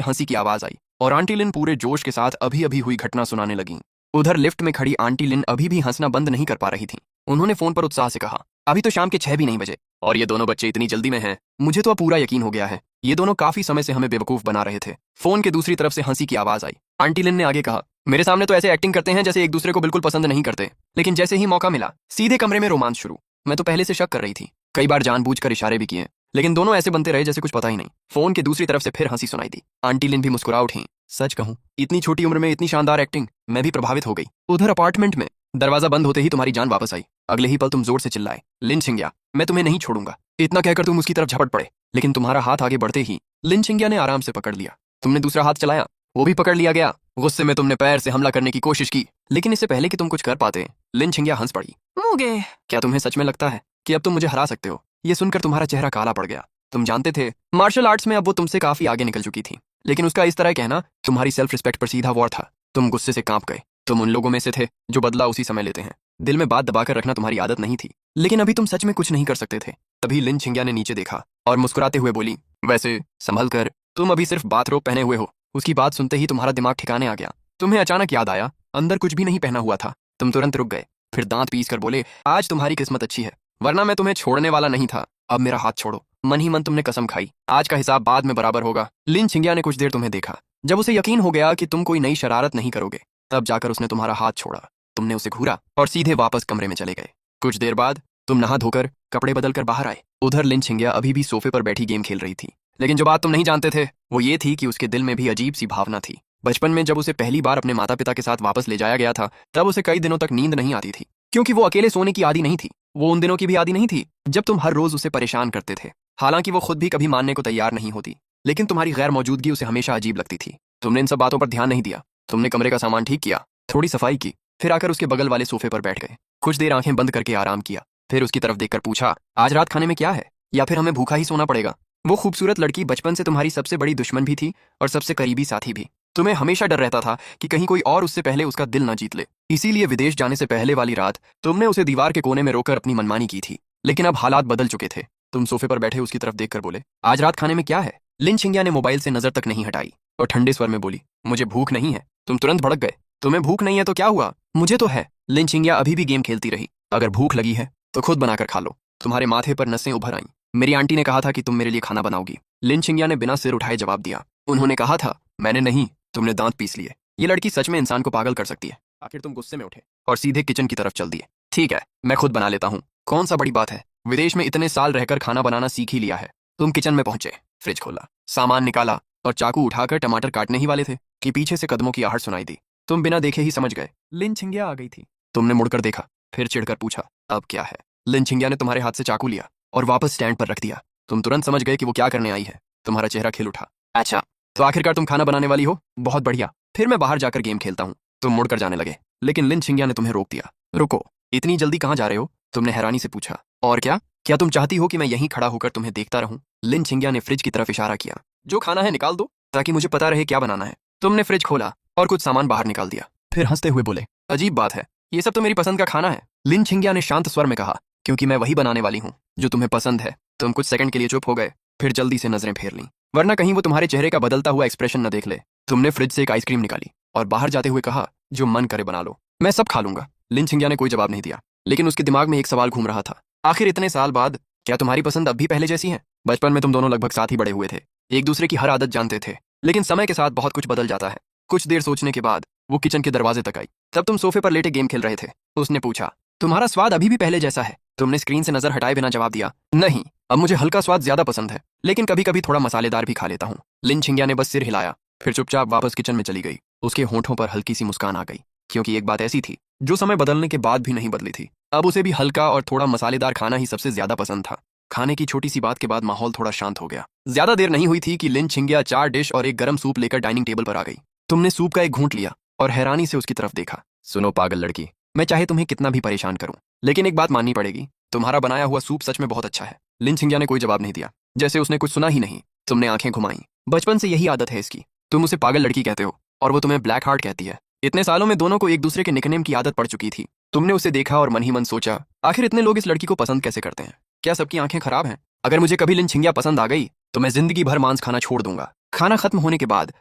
हंसी की आवाज आई और आंटी लिन पूरे जोश के साथ अभी अभी हुई घटना सुनाने लगी। उधर लिफ्ट में खड़ी आंटी लिन अभी भी हंसना बंद नहीं कर पा रही थी। उन्होंने फोन पर उत्साह से कहा, अभी तो शाम के 6 भी नहीं बजे और ये दोनों बच्चे इतनी जल्दी में हैं। मुझे तो अब पूरा यकीन हो गया है, ये दोनों काफी समय से हमें बेवकूफ बना रहे थे। फोन के दूसरी तरफ से हंसी की आवाज आई आंटी लिन ने आगे कहा, मेरे सामने तो ऐसे एक्टिंग करते हैं जैसे एक दूसरे को बिल्कुल पसंद नहीं करते, लेकिन जैसे ही मौका मिला सीधे कमरे में रोमांस शुरू। मैं तो पहले से शक कर रही थी, कई बार जानबूझकर इशारे भी किए, लेकिन दोनों ऐसे बनते रहे जैसे कुछ पता ही नहीं। फोन के दूसरी तरफ से फिर हंसी सुनाई दी। आंटी लिन भी मुस्कुरा उठी। सच कहूं, इतनी छोटी उम्र में इतनी शानदार एक्टिंग, मैं भी प्रभावित हो गई। उधर अपार्टमेंट में दरवाजा बंद होते ही तुम्हारी जान वापस आई। अगले ही पल तुम जोर से चिल्लाए, लिन छिंगिया, मैं तुम्हें नहीं छोड़ूंगा। इतना कहकर तुम उसकी तरफ झपट पड़े, लेकिन तुम्हारा हाथ आगे बढ़ते ही लिन छिंगिया ने आराम से पकड़ लिया। तुमने दूसरा हाथ चलाया, वो भी पकड़ लिया गया। गुस्से में तुमने पैर से हमला करने की कोशिश की, लेकिन इससे पहले कि तुम कुछ कर पाते लिन छिंगिया हंस पड़ी। मुगे क्या तुम्हें सच में लगता है कि अब तुम मुझे हरा सकते हो? ये सुनकर तुम्हारा चेहरा काला पड़ गया। तुम जानते थे मार्शल आर्ट्स में अब वो तुमसे काफी आगे निकल चुकी थी, लेकिन उसका इस तरह कहना तुम्हारी सेल्फ रिस्पेक्ट पर सीधा वार था। तुम गुस्से से कांप गए। तुम उन लोगों में से थे जो बदला उसी समय लेते हैं। दिल में बात दबाकर रखना तुम्हारी आदत नहीं थी, लेकिन अभी तुम सच में कुछ नहीं कर सकते थे। तभी लिन छिंगिया ने नीचे देखा और मुस्कुराते हुए बोली, वैसे संभल कर, तुम अभी सिर्फ बाथरोब पहने हुए हो। उसकी बात सुनते ही तुम्हारा दिमाग ठिकाने आ गया। तुम्हें अचानक याद आया अंदर कुछ भी नहीं पहना हुआ था। तुम तुरंत रुक गए, फिर दांत पीस कर बोले, आज तुम्हारी किस्मत अच्छी है, वरना मैं तुम्हें छोड़ने वाला नहीं था। अब मेरा हाथ छोड़ो। मन ही मन तुमने कसम खाई, आज का हिसाब बाद में बराबर होगा। लिन छिंगिया ने कुछ देर तुम्हें देखा। जब उसे यकीन हो गया कि तुम कोई नई शरारत नहीं करोगे, तब जाकर उसने तुम्हारा हाथ छोड़ा। तुमने उसे घूरा और सीधे वापस कमरे में चले गए। कुछ देर बाद तुम नहा धोकर कपड़े बदलकर बाहर आए। उधर लिन छिंगिया अभी भी सोफे पर बैठी गेम खेल रही थी, लेकिन जो बात तुम नहीं जानते थे वो ये थी कि उसके दिल में भी अजीब सी भावना थी। बचपन में जब उसे पहली बार अपने माता पिता के साथ वापस ले जाया गया था, तब उसे कई दिनों तक नींद नहीं आती थी, क्योंकि वो अकेले सोने की आदी नहीं थी। वो उन दिनों की भी आदी नहीं थी जब तुम हर रोज उसे परेशान करते थे। हालांकि वो खुद भी कभी मानने को तैयार नहीं होती, लेकिन तुम्हारी गैर मौजूदगी उसे हमेशा अजीब लगती थी। तुमने इन सब बातों पर ध्यान नहीं दिया। तुमने कमरे का सामान ठीक किया, थोड़ी सफाई की, फिर आकर उसके बगल वाले सोफे पर बैठ गए। कुछ देर आंखें बंद करके आराम किया, फिर उसकी तरफ देखकर पूछा, आज रात खाने में क्या है, या फिर हमें भूखा ही सोना पड़ेगा? वो खूबसूरत लड़की बचपन से तुम्हारी सबसे बड़ी दुश्मन भी थी और सबसे करीबी साथी भी। तुम्हें हमेशा डर रहता था कि कहीं कोई और उससे पहले उसका दिल न जीत ले। इसीलिए विदेश जाने से पहले वाली रात तुमने उसे दीवार के कोने में रोककर अपनी मनमानी की थी, लेकिन अब हालात बदल चुके थे। तुम सोफे पर बैठे उसकी तरफ देखकर बोले, आज रात खाने में क्या है? लिन छिंगिया ने मोबाइल से नजर तक नहीं हटाई और ठंडे स्वर में बोली, मुझे भूख नहीं है। तुम तुरंत भड़क गए। तुम्हें भूख नहीं है तो क्या हुआ? मुझे तो है। लिन छिंगिया अभी भी गेम खेलती रही। अगर भूख लगी है तो खुद बनाकर खा लो। तुम्हारे माथे पर नसें उभर आईं। मेरी आंटी ने कहा था कि तुम मेरे लिए खाना बनाओगी। लिन छिंगिया ने बिना सिर उठाए जवाब दिया, उन्होंने कहा था। मैंने नहीं, तुमने दांत पीस लिए। ये लड़की सच में इंसान को पागल कर सकती है। आखिर तुम गुस्से में उठे और सीधे किचन की तरफ चल दिए। ठीक है, मैं खुद बना लेता हूँ, कौन सा बड़ी बात है, विदेश में इतने साल रहकर खाना बनाना सीख ही लिया है। तुम किचन में पहुंचे, फ्रिज खोला, सामान निकाला और चाकू उठाकर टमाटर काटने ही वाले थे कि पीछे से कदमों की आहट सुनाई दी। तुम बिना देखे ही समझ गए, लिन छिंगिया आ गई थी। तुमने मुड़कर देखा, फिर चिढ़कर पूछा, अब क्या है? लिन छिंगिया ने तुम्हारे हाथ से चाकू लिया और वापस स्टैंड पर रख दिया। तुम तुरंत समझ गए कि वो क्या करने आई है। तुम्हारा चेहरा खिल उठा। अच्छा, तो आखिरकार तुम खाना बनाने वाली हो? बहुत बढ़िया, फिर मैं बाहर जाकर गेम खेलता हूँ। तुम मुड़कर जाने लगे, लेकिन लिन छिंगिया ने तुम्हें रोक दिया। रुको, इतनी जल्दी कहाँ जा रहे हो? तुमने हैरानी से पूछा। और क्या तुम चाहती हो कि मैं यहीं खड़ा होकर तुम्हें देखता रहूं? लिन छिंगिया ने फ्रिज की तरफ इशारा किया। जो खाना है निकाल दो, ताकि मुझे पता रहे क्या बनाना है। तुमने फ्रिज खोला और कुछ सामान बाहर निकाल दिया, फिर हंसते हुए बोले, अजीब बात है, ये सब तो मेरी पसंद का खाना है। लिन छिंगिया ने शांत स्वर में कहा, क्योंकि मैं वही बनाने वाली हूँ जो तुम्हें पसंद है। तुम कुछ सेकंड के लिए चुप हो गए, फिर जल्दी से नजरें फेर लीं, वरना कहीं वो तुम्हारे चेहरे का बदलता हुआ एक्सप्रेशन न देख ले। तुमने फ्रिज से एक आइसक्रीम निकाली और बाहर जाते हुए कहा, जो मन करे बना लो, मैं सब खा लूंगा। लिन छिंगिया ने कोई जवाब नहीं दिया, लेकिन उसके दिमाग में एक सवाल घूम रहा था। आखिर इतने साल बाद क्या तुम्हारी पसंद अब भी पहले जैसी है? बचपन में तुम दोनों लगभग साथ ही बड़े हुए थे, एक दूसरे की हर आदत जानते थे, लेकिन समय के साथ बहुत कुछ बदल जाता है। कुछ देर सोचने के बाद वो किचन के दरवाजे तक आई। तब तुम सोफे पर लेटे गेम खेल रहे थे। उसने पूछा, तुम्हारा स्वाद अभी भी पहले जैसा है? तुमने स्क्रीन से नजर हटाए बिना जवाब दिया, नहीं, अब मुझे हल्का स्वाद ज्यादा पसंद है, लेकिन कभी कभी थोड़ा मसालेदार भी खा लेता हूँ। लिन छिंगिया ने बस सिर हिलाया, फिर चुपचाप वापस किचन में चली गई। उसके होंठों पर हल्की सी मुस्कान आ गई, क्योंकि एक बात ऐसी थी जो समय बदलने के बाद भी नहीं बदली थी। अब उसे भी हल्का और थोड़ा मसालेदार खाना ही सबसे ज्यादा पसंद था। खाने की छोटी सी बात के बाद माहौल थोड़ा शांत हो गया। ज्यादा देर नहीं हुई थी कि लिन छिंगिया 4 डिश और एक गर्म सूप लेकर डाइनिंग टेबल पर आ गई। तुमने सूप का एक घूंट लिया और हैरानी से उसकी तरफ देखा। सुनो पागल लड़की, मैं चाहे तुम्हें कितना भी परेशान करूं, लेकिन एक बात माननी पड़ेगी, तुम्हारा बनाया हुआ सूप सच में बहुत अच्छा है। लिन छिंगिया ने कोई जवाब नहीं दिया, जैसे उसने कुछ सुना ही नहीं। तुमने आंखें घुमाई। बचपन से यही आदत है इसकी। तुम उसे पागल लड़की कहते हो और वो तुम्हें ब्लैक हार्ट कहती है। इतने सालों में दोनों को एक दूसरे के निकनेम की आदत पड़ चुकी थी। तुमने उसे देखा और मन ही मन सोचा, आखिर इतने लोग इस लड़की को पसंद कैसे करते हैं? क्या सबकी आंखें खराब हैं? अगर मुझे कभी लिन छिंगिया पसंद आ गई तो मैं जिंदगी भर मांस खाना छोड़ दूंगा। खाना खत्म होने के बाद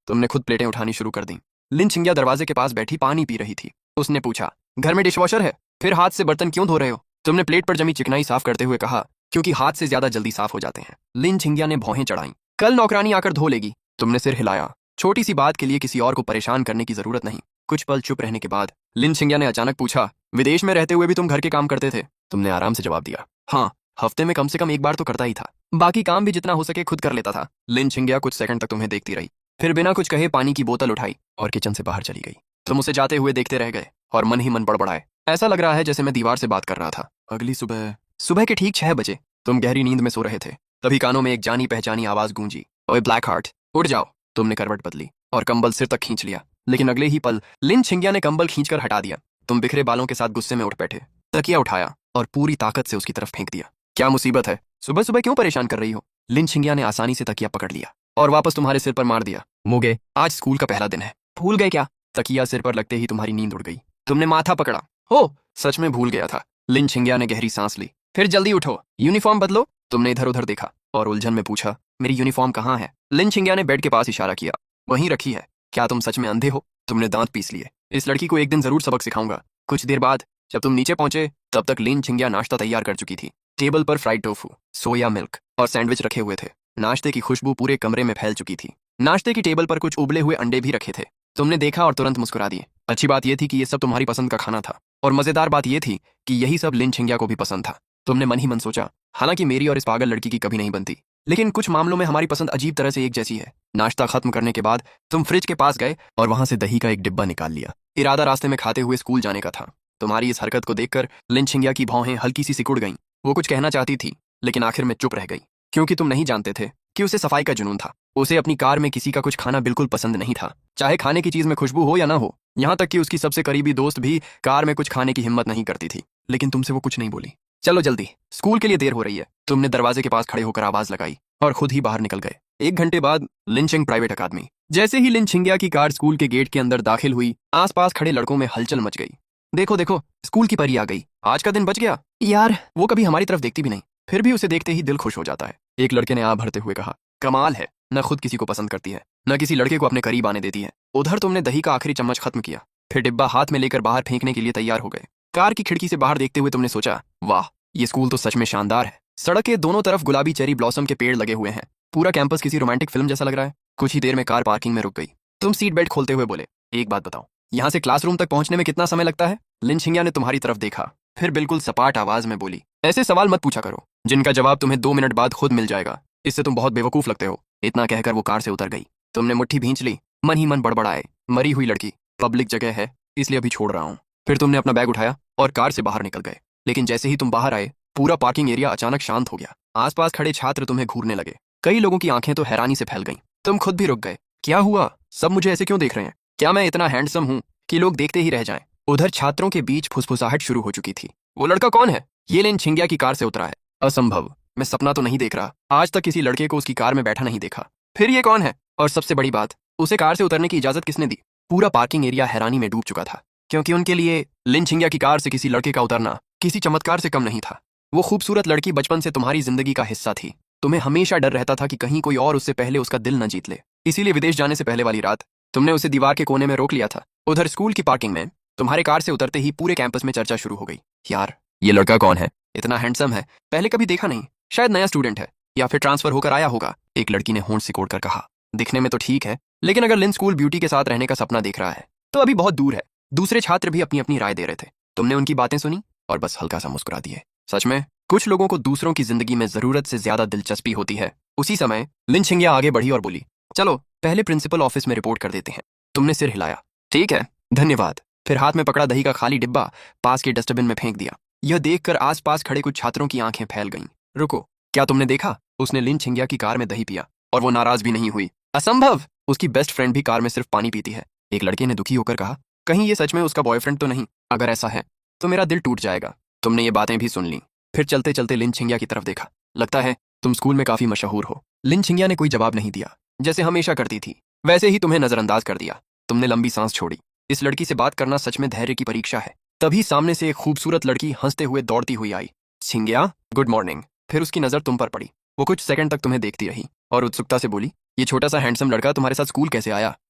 तुमने खुद प्लेटें उठानी शुरू कर दी। लिन छिंगिया दरवाजे के पास बैठी पानी पी रही थी। उसने पूछा, घर में डिशवॉशर है? फिर हाथ से बर्तन क्यों धो रहे हो? तुमने प्लेट पर जमी चिकनाई साफ करते हुए कहा, क्योंकि हाथ से ज्यादा जल्दी साफ हो जाते हैं। लिन छिंगिया ने भौहें चढ़ाई। कल नौकरानी आकर धो लेगी। तुमने सिर हिलाया। छोटी सी बात के लिए किसी और को परेशान करने की जरूरत नहीं। कुछ पल चुप रहने के बाद लिन छिंग्या ने अचानक पूछा, विदेश में रहते हुए भी तुम घर के काम करते थे? तुमने आराम से जवाब दिया, हाँ, हफ्ते में कम से कम एक बार तो करता ही था। बाकी काम भी जितना हो सके खुद कर लेता था। लिन छिंग्या कुछ सेकंड तक तुम्हें देखती रही, फिर बिना कुछ कहे पानी की बोतल उठाई और किचन से बाहर चली गई। तुम उसे जाते हुए देखते रह गए और मन ही मन बड़बड़ाए। ऐसा लग रहा है जैसे मैं दीवार से बात कर रहा था। अगली सुबह सुबह के ठीक 6 बजे तुम गहरी नींद में सो रहे थे, तभी कानों में एक जानी पहचानी आवाज गूंजी, ओए ब्लैक हार्ट, उठ जाओ। तुमने करवट बदली और कंबल सिर तक खींच लिया, लेकिन अगले ही पल लिन छिंग्या ने कंबल खींचकर हटा दिया। तुम बिखरे बालों के साथ गुस्से में उठ बैठे, तकिया उठाया और पूरी ताकत से उसकी तरफ फेंक दिया। क्या मुसीबत है? सुबह सुबह क्यों परेशान कर रही हो? लिन छिंग्या ने आसानी से तकिया पकड़ लिया और वापस तुम्हारे सिर पर मार दिया। मुगे, आज स्कूल का पहला दिन है, भूल गए क्या? तकिया सिर पर लगते ही तुम्हारी नींद उड़ गई। तुमने माथा पकड़ा। हो, सच में भूल गया था। लिन छिंग्या ने गहरी सांस ली, फिर जल्दी उठो, यूनिफॉर्म बदलो। तुमने इधर उधर देखा और उलझन में पूछा, मेरी यूनिफॉर्म कहाँ है? लिन छिंग्या ने बेड के पास इशारा किया, वहीं रखी है। क्या तुम सच में अंधे हो? तुमने दांत पीस लिए। इस लड़की को एक दिन जरूर सबक सिखाऊंगा। कुछ देर बाद जब तुम नीचे पहुंचे तब तक लिन छिंग्या नाश्ता तैयार कर चुकी थी। टेबल पर फ्राइड टोफू, सोया मिल्क और सैंडविच रखे हुए थे। नाश्ते की खुशबू पूरे कमरे में फैल चुकी थी। नाश्ते की टेबल पर कुछ उबले हुए अंडे भी रखे थे। तुमने देखा और तुरंत मुस्कुरा दिए। अच्छी बात यह थी कि ये सब तुम्हारी पसंद का खाना था, और मजेदार बात यह थी कि यही सब लिन छिंग्या को भी पसंद था। तुमने मन ही मन सोचा, हालांकि मेरी और इस पागल लड़की की कभी नहीं बनती, लेकिन कुछ मामलों में हमारी पसंद अजीब तरह से एक जैसी है। नाश्ता खत्म करने के बाद तुम फ्रिज के पास गए और वहां से दही का एक डिब्बा निकाल लिया। इरादा रास्ते में खाते हुए स्कूल जाने का था। तुम्हारी इस हरकत को देखकर लिन छिंग्या की भौहें हल्की सी सिकुड़ गईं। वो कुछ कहना चाहती थी, लेकिन आखिर में चुप रह गई, क्योंकि तुम नहीं जानते थे कि उसे सफाई का जुनून था। उसे अपनी कार में किसी का कुछ खाना बिल्कुल पसंद नहीं था, चाहे खाने की चीज में खुशबू हो या ना हो। यहाँ तक कि उसकी सबसे करीबी दोस्त भी कार में कुछ खाने की हिम्मत नहीं करती थी, लेकिन तुमसे वो कुछ नहीं बोली। चलो जल्दी, स्कूल के लिए देर हो रही है। तुमने दरवाजे के पास खड़े होकर आवाज लगाई और खुद ही बाहर निकल गए। 1 घंटे बाद लिनचिंग प्राइवेट अकादमी। जैसे ही लिन छिंग्या की कार स्कूल के गेट के अंदर दाखिल हुई, आसपास खड़े लड़कों में हलचल मच गई। देखो देखो, स्कूल की परी आ गई, आज का दिन बच गया। यार, वो कभी हमारी तरफ देखती भी नहीं, फिर भी उसे देखते ही दिल खुश हो जाता है। एक लड़के ने आ भरते हुए कहा, कमाल है, न खुद किसी को पसंद करती है, न किसी लड़के को अपने करीब आने देती है। उधर तुमने दही का आखिरी चम्मच खत्म किया, फिर डिब्बा हाथ में लेकर बाहर फेंकने के लिए तैयार हो गए। कार की खिड़की से बाहर देखते हुए तुमने सोचा, वाह, ये स्कूल तो सच में शानदार है। सड़क के दोनों तरफ गुलाबी चेरी ब्लॉसम के पेड़ लगे हुए हैं। पूरा कैंपस किसी रोमांटिक फिल्म जैसा लग रहा है। कुछ ही देर में कार पार्किंग में रुक गई। तुम सीट बेल्ट खोलते हुए बोले, एक बात बताओ, यहाँ से क्लासरूम तक पहुंचने में कितना समय लगता है? लिन छिंग्या ने तुम्हारी तरफ देखा, फिर बिल्कुल सपाट आवाज में बोली, ऐसे सवाल मत पूछा करो जिनका जवाब तुम्हें 2 मिनट बाद खुद मिल जाएगा। इससे तुम बहुत बेवकूफ लगते हो। इतना कहकर वो कार से उतर गई। तुमने मुट्ठी भींच ली, मन ही मन बड़बड़ाए, मरी हुई लड़की, पब्लिक जगह है इसलिए अभी छोड़ रहा हूँ। फिर तुमने अपना बैग उठाया और कार से बाहर निकल गए। लेकिन जैसे ही तुम बाहर आए, पूरा पार्किंग एरिया अचानक शांत हो गया। आसपास खड़े छात्र तुम्हें घूरने लगे। कई लोगों की आंखें तो हैरानी से फैल गईं। तुम खुद भी रुक गए। क्या हुआ? सब मुझे ऐसे क्यों देख रहे हैं? क्या मैं इतना हैंडसम हूँ कि लोग देखते ही रह जाएं? उधर छात्रों के बीच फुसफुसाहट शुरू हो चुकी थी। वो लड़का कौन है? ये लिन छिंग्या की कार से उतरा है। असंभव, मैं सपना तो नहीं देख रहा। आज तक किसी लड़के को उसकी कार में बैठा नहीं देखा। फिर ये कौन है? और सबसे बड़ी बात, उसे कार से उतरने की इजाजत किसने दी? पूरा पार्किंग एरिया हैरानी में डूब चुका था, क्योंकि उनके लिए लिन छिंग्या की कार से किसी लड़के का उतरना किसी चमत्कार से कम नहीं था। वो खूबसूरत लड़की बचपन से तुम्हारी जिंदगी का हिस्सा थी। तुम्हें हमेशा डर रहता था कि कहीं कोई और उससे पहले उसका दिल न जीत ले। इसीलिए विदेश जाने से पहले वाली रात तुमने उसे दीवार के कोने में रोक लिया था। उधर स्कूल की पार्किंग में तुम्हारे कार से उतरते ही पूरे कैंपस में चर्चा शुरू हो गई। यार, ये लड़का कौन है? इतना हैंडसम है, पहले कभी देखा नहीं। शायद नया स्टूडेंट है या फिर ट्रांसफर होकर आया होगा। एक लड़की ने होंठ सिकोड़कर कहा, दिखने में तो ठीक है, लेकिन अगर लिन स्कूल ब्यूटी के साथ रहने का सपना देख रहा है तो अभी बहुत दूर है। दूसरे छात्र भी अपनी अपनी राय दे रहे थे। तुमने उनकी बातें सुनी और बस हल्का सा मुस्कुरा दिए। सच में कुछ लोगों को दूसरों की जिंदगी में जरूरत से ज्यादा दिलचस्पी होती है। उसी समय लिन छिंग्या आगे बढ़ी और बोली, चलो पहले प्रिंसिपल ऑफिस में रिपोर्ट कर देते हैं। तुमने सिर हिलाया, ठीक है, धन्यवाद। फिर हाथ में पकड़ा दही का खाली डिब्बा पास के डस्टबिन में फेंक दिया। यह देखकर आसपास खड़े कुछ छात्रों की आंखें फैल गईं। रुको, क्या तुमने देखा? उसने लिन छिंग्या की कार में दही पिया और वो नाराज भी नहीं हुई। असंभव, उसकी बेस्ट फ्रेंड भी कार में सिर्फ पानी पीती है। एक लड़के ने दुखी होकर कहा, कहीं ये सच में उसका बॉयफ्रेंड तो नहीं? अगर ऐसा है तो मेरा दिल टूट जाएगा। तुमने ये बातें भी सुन ली। फिर चलते चलते लिन छिंग्या की तरफ देखा। लगता है तुम स्कूल में काफी मशहूर हो। लिन छिंग्या ने कोई जवाब नहीं दिया, जैसे हमेशा करती थी वैसे ही तुम्हें नजरअंदाज कर दिया। तुमने लंबी सांस छोड़ी। इस लड़की से बात करना सच में धैर्य की परीक्षा है। तभी सामने से एक खूबसूरत लड़की हंसते हुए दौड़ती हुई आई। छिंग्या, गुड मॉर्निंग। फिर उसकी नजर तुम पर पड़ी। वो कुछ सेकंड तक तुम्हें देखती रही और उत्सुकता से बोली, ये छोटा सा हैंडसम लड़का तुम्हारे साथ स्कूल कैसे आया?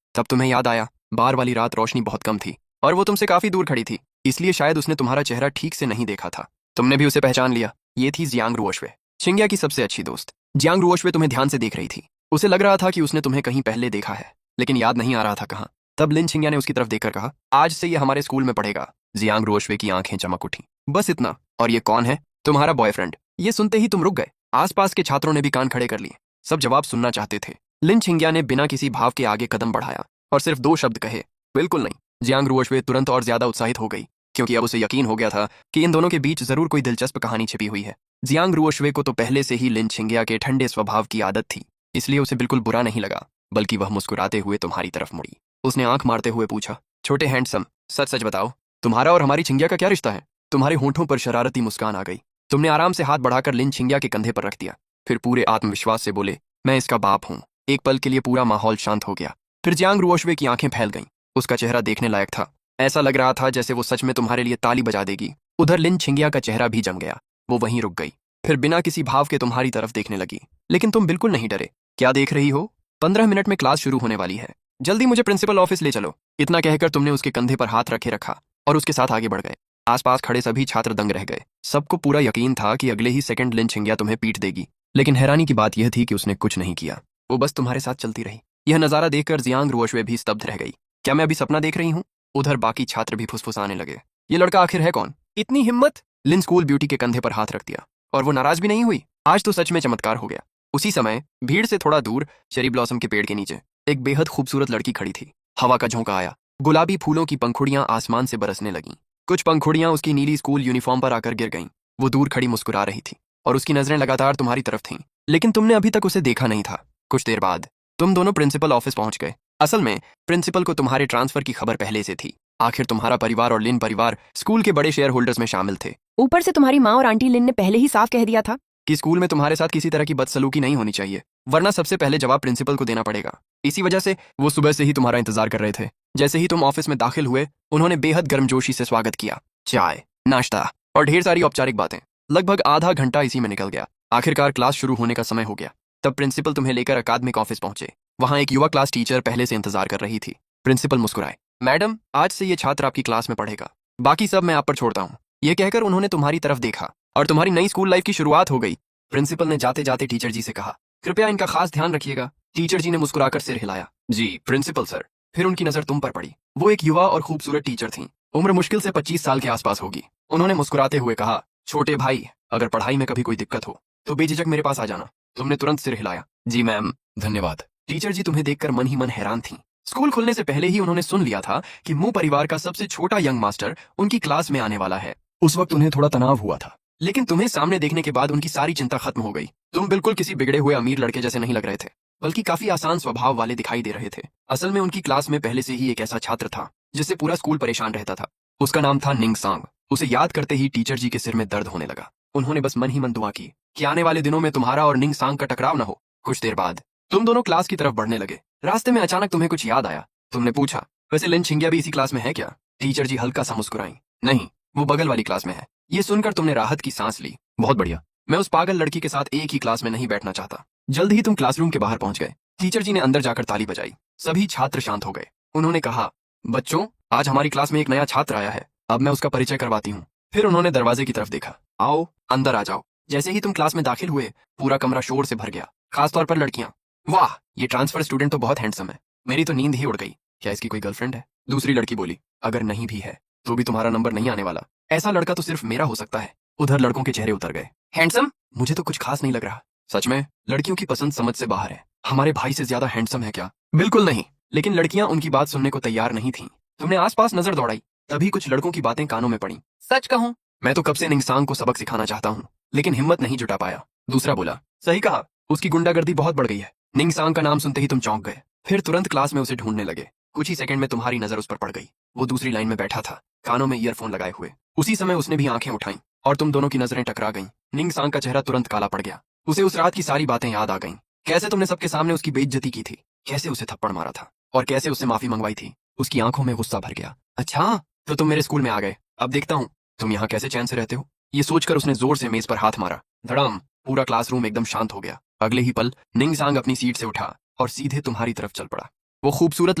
तब तुम्हें याद आया, बार वाली रात रोशनी बहुत कम थी और वो तुमसे काफी दूर खड़ी थी, इसलिए शायद उसने तुम्हारा चेहरा ठीक से नहीं देखा था। तुमने भी उसे पहचान लिया। ये थी जियांग रुओशवे, छिंग्या की सबसे अच्छी दोस्त। जियांग रुओशवे तुम्हें ध्यान से देख रही थी। उसे लग रहा था कि उसने तुम्हें कहीं पहले देखा है। लेकिन याद नहीं आ रहा था कहाँ। तब लिन छिंग्या ने उसकी तरफ देखकर कहा, आज से ये हमारे स्कूल में पढ़ेगा। जियांग रुओशवे की आंखें चमक उठी। बस इतना? और ये कौन है? तुम्हारा बॉयफ्रेंड। ये सुनते ही तुम रुक गए। आसपास के छात्रों ने भी कान खड़े कर लिए। सब जवाब सुनना चाहते थे। लिन छिंग्या ने बिना किसी भाव के आगे कदम बढ़ाया और सिर्फ 2 शब्द कहे, बिल्कुल नहीं। जियांग रुओशवे तुरंत और ज्यादा उत्साहित हो गई, क्योंकि अब उसे यकीन हो गया था कि इन दोनों के बीच जरूर कोई दिलचस्प कहानी छिपी हुई है। जियांग रुओशवे को तो पहले से ही लिन छिंग्या के ठंडे स्वभाव की आदत थी, इसलिए उसे बिल्कुल बुरा नहीं लगा, बल्कि वह मुस्कुराते हुए तुम्हारी तरफ मुड़ी। उसने आंख मारते हुए पूछा, छोटे हैंडसम, सच सच बताओ, तुम्हारा और हमारी छिंग्या का क्या रिश्ता है? तुम्हारे होंठों पर शरारती मुस्कान आ गई। तुमने आराम से हाथ बढ़ाकर लिन छिंग्या के कंधे पर रख दिया, फिर पूरे आत्मविश्वास से बोले, मैं इसका बाप हूँ। एक पल के लिए पूरा माहौल शांत हो गया। फिर जियांग रुओशवे की आंखें फैल गईं। उसका चेहरा देखने लायक था। ऐसा लग रहा था जैसे वो सच में तुम्हारे लिए ताली बजा देगी। उधर लिन छिंग्या का चेहरा भी जम गया। वो वहीं रुक गई, फिर बिना किसी भाव के तुम्हारी तरफ देखने लगी। लेकिन तुम बिल्कुल नहीं डरे। क्या देख रही हो? 15 मिनट में क्लास शुरू होने वाली है। जल्दी मुझे प्रिंसिपल ऑफिस ले चलो। इतना कहकर तुमने उसके कंधे पर हाथ रखा और उसके साथ आगे बढ़ गए। आसपास खड़े सभी छात्र दंग रह गए। सबको पूरा यकीन था कि अगले ही सेकंड लिन छिंग्या तुम्हें पीट देगी, लेकिन हैरानी की बात यह थी कि उसने कुछ नहीं किया। वो बस तुम्हारे साथ चलती रही। यह नजारा देखकर जियांग रुओशवे भी स्तब्ध रह गई। क्या मैं अभी सपना देख रही हूँ? उधर बाकी छात्र भी फुसफुसाने लगे, ये लड़का आखिर है कौन? इतनी हिम्मत! लिन स्कूल ब्यूटी के कंधे पर हाथ रख दिया, और वो नाराज भी नहीं हुई। आज तो सच में चमत्कार हो गया। उसी समय भीड़ से थोड़ा दूर चेरी ब्लॉसम के पेड़ के नीचे एक बेहद खूबसूरत लड़की खड़ी थी। हवा का झोंका आया। गुलाबी फूलों की पंखुड़ियां आसमान से बरसने लगीं। कुछ पंखुड़ियां उसकी नीली स्कूल यूनिफॉर्म पर आकर गिर गईं। वो दूर खड़ी मुस्कुरा रही थी और उसकी नजरें लगातार तुम्हारी तरफ थीं, लेकिन तुमने अभी तक उसे देखा नहीं था। कुछ देर बाद तुम दोनों प्रिंसिपल ऑफिस पहुंच गए। असल में प्रिंसिपल को तुम्हारे ट्रांसफर की खबर पहले से थी। आखिर तुम्हारा परिवार और लिन परिवार स्कूल के बड़े शेयर होल्डर्स में शामिल थे। ऊपर से तुम्हारी माँ और आंटी लिन ने पहले ही साफ कह दिया था कि स्कूल में तुम्हारे साथ किसी तरह की बदसलूकी नहीं होनी चाहिए, वरना सबसे पहले जवाब प्रिंसिपल को देना पड़ेगा। इसी वजह से वो सुबह से ही तुम्हारा इंतजार कर रहे थे। जैसे ही तुम ऑफिस में दाखिल हुए, उन्होंने बेहद गर्मजोशी से स्वागत किया। चाय, नाश्ता और ढेर सारी औपचारिक बातें। लगभग आधा घंटा इसी में निकल गया। आखिरकार क्लास शुरू होने का समय हो गया। तब प्रिंसिपल तुम्हें लेकर अकादमिक ऑफिस पहुंचे। वहां एक युवा क्लास टीचर पहले से इंतजार कर रही थी। प्रिंसिपल मुस्कुराए, मैडम, आज से ये छात्र आपकी क्लास में पढ़ेगा। बाकी सब मैं आप पर छोड़ता हूँ। ये कहकर उन्होंने तुम्हारी तरफ देखा और तुम्हारी नई स्कूल लाइफ की शुरुआत हो गई। प्रिंसिपल ने जाते जाते टीचर जी से कहा, कृपया इनका खास ध्यान रखिएगा। टीचर जी ने मुस्कुराकर सिर हिलाया, जी प्रिंसिपल सर। फिर उनकी नजर तुम पर पड़ी। वो एक युवा और खूबसूरत टीचर थीं। उम्र मुश्किल से 25 साल के आसपास होगी। उन्होंने मुस्कुराते हुए कहा, छोटे भाई, अगर पढ़ाई में कभी कोई दिक्कत हो तो बेझिझक मेरे पास आ जाना। तुमने तुरंत सिर हिलाया, जी मैम, धन्यवाद। टीचर जी तुम्हें देखकर मन ही मन हैरान थीं। स्कूल खुलने से पहले ही उन्होंने सुन लिया था कि मू परिवार का सबसे छोटा यंग मास्टर उनकी क्लास में आने वाला है। उस वक्त उन्हें थोड़ा तनाव हुआ था, लेकिन तुम्हें सामने देखने के बाद उनकी सारी चिंता खत्म हो गई। तुम बिल्कुल किसी बिगड़े हुए अमीर लड़के जैसे नहीं लग रहे थे, बल्कि काफी आसान स्वभाव वाले दिखाई दे रहे थे। असल में उनकी क्लास में पहले से ही एक ऐसा छात्र था जिससे पूरा स्कूल परेशान रहता था। उसका नाम था निंग सांग। उसे याद करते ही टीचर जी के सिर में दर्द होने लगा। उन्होंने बस मन ही मन दुआ की कि आने वाले दिनों में तुम्हारा और निंग सांग का टकराव न हो। कुछ देर बाद तुम दोनों क्लास की तरफ बढ़ने लगे। रास्ते में अचानक तुम्हें कुछ याद आया। तुमने पूछा, वैसे लिन छिंग्या भी इसी क्लास में है क्या? टीचर जी हल्का सा मुस्कुराई, नहीं, वो बगल वाली क्लास में है। ये सुनकर तुमने राहत की सांस ली। बहुत बढ़िया, मैं उस पागल लड़की के साथ एक ही क्लास में नहीं बैठना चाहता। जल्द ही तुम क्लासरूम के बाहर पहुंच गए। टीचर जी ने अंदर जाकर ताली बजाई। सभी छात्र शांत हो गए। उन्होंने कहा, बच्चों, आज हमारी क्लास में एक नया छात्र आया है। अब मैं उसका परिचय करवाती हूँ। फिर उन्होंने दरवाजे की तरफ देखा, आओ अंदर आ जाओ। जैसे ही तुम क्लास में दाखिल हुए, पूरा कमरा शोर से भर गया, खासतौर पर लड़कियां। वाह, ये ट्रांसफर स्टूडेंट तो बहुत हैंडसम है। मेरी तो नींद ही उड़ गई। क्या इसकी कोई गर्लफ्रेंड है? दूसरी लड़की बोली, अगर नहीं भी है तो भी तुम्हारा नंबर नहीं आने वाला। ऐसा लड़का तो सिर्फ मेरा हो सकता है। उधर लड़कों के चेहरे उतर गए। हैंडसम? मुझे तो कुछ खास नहीं लग रहा। सच में लड़कियों की पसंद समझ से बाहर है। हमारे भाई से ज्यादा हैंडसम है क्या? बिल्कुल नहीं। लेकिन लड़कियां उनकी बात सुनने को तैयार नहीं थीं। तुमने आसपास नजर दौड़ाई, तभी कुछ लड़कों की बातें कानों में पड़ी। सच कहूं, मैं तो कब से निंगसांग को सबक सिखाना चाहता हूँ, लेकिन हिम्मत नहीं जुटा पाया। दूसरा बोला, सही कहा, उसकी गुंडागर्दी बहुत बढ़ गई है। निंगसांग का नाम सुनते ही तुम चौंक गए। फिर तुरंत क्लास में उसे ढूंढने लगे। कुछ ही सेकंड में तुम्हारी नजर उस पर पड़ गई। वो दूसरी लाइन में बैठा था, कानों में ईयरफोन लगाए हुए। उसी समय उसने भी आंखें उठाई और तुम दोनों की नजरें टकरा गईं। निंगसांग का चेहरा तुरंत काला पड़ गया। उसे उस रात की सारी बातें याद आ गईं। कैसे तुमने सबके सामने उसकी बेइज्जती की थी, कैसे उसे थप्पड़ मारा था और कैसे उससे माफी मंगवाई थी। उसकी आंखों में गुस्सा भर गया। अच्छा, तो तुम मेरे स्कूल में आ गए। अब देखता हूँ तुम यहाँ कैसे चैन से रहते हो। ये सोचकर उसने जोर से मेज पर हाथ मारा। धड़ाम, पूरा क्लासरूम एकदम शांत हो गया। अगले ही पल निंगसांग अपनी सीट से उठा और सीधे तुम्हारी तरफ चल पड़ा। वो खूबसूरत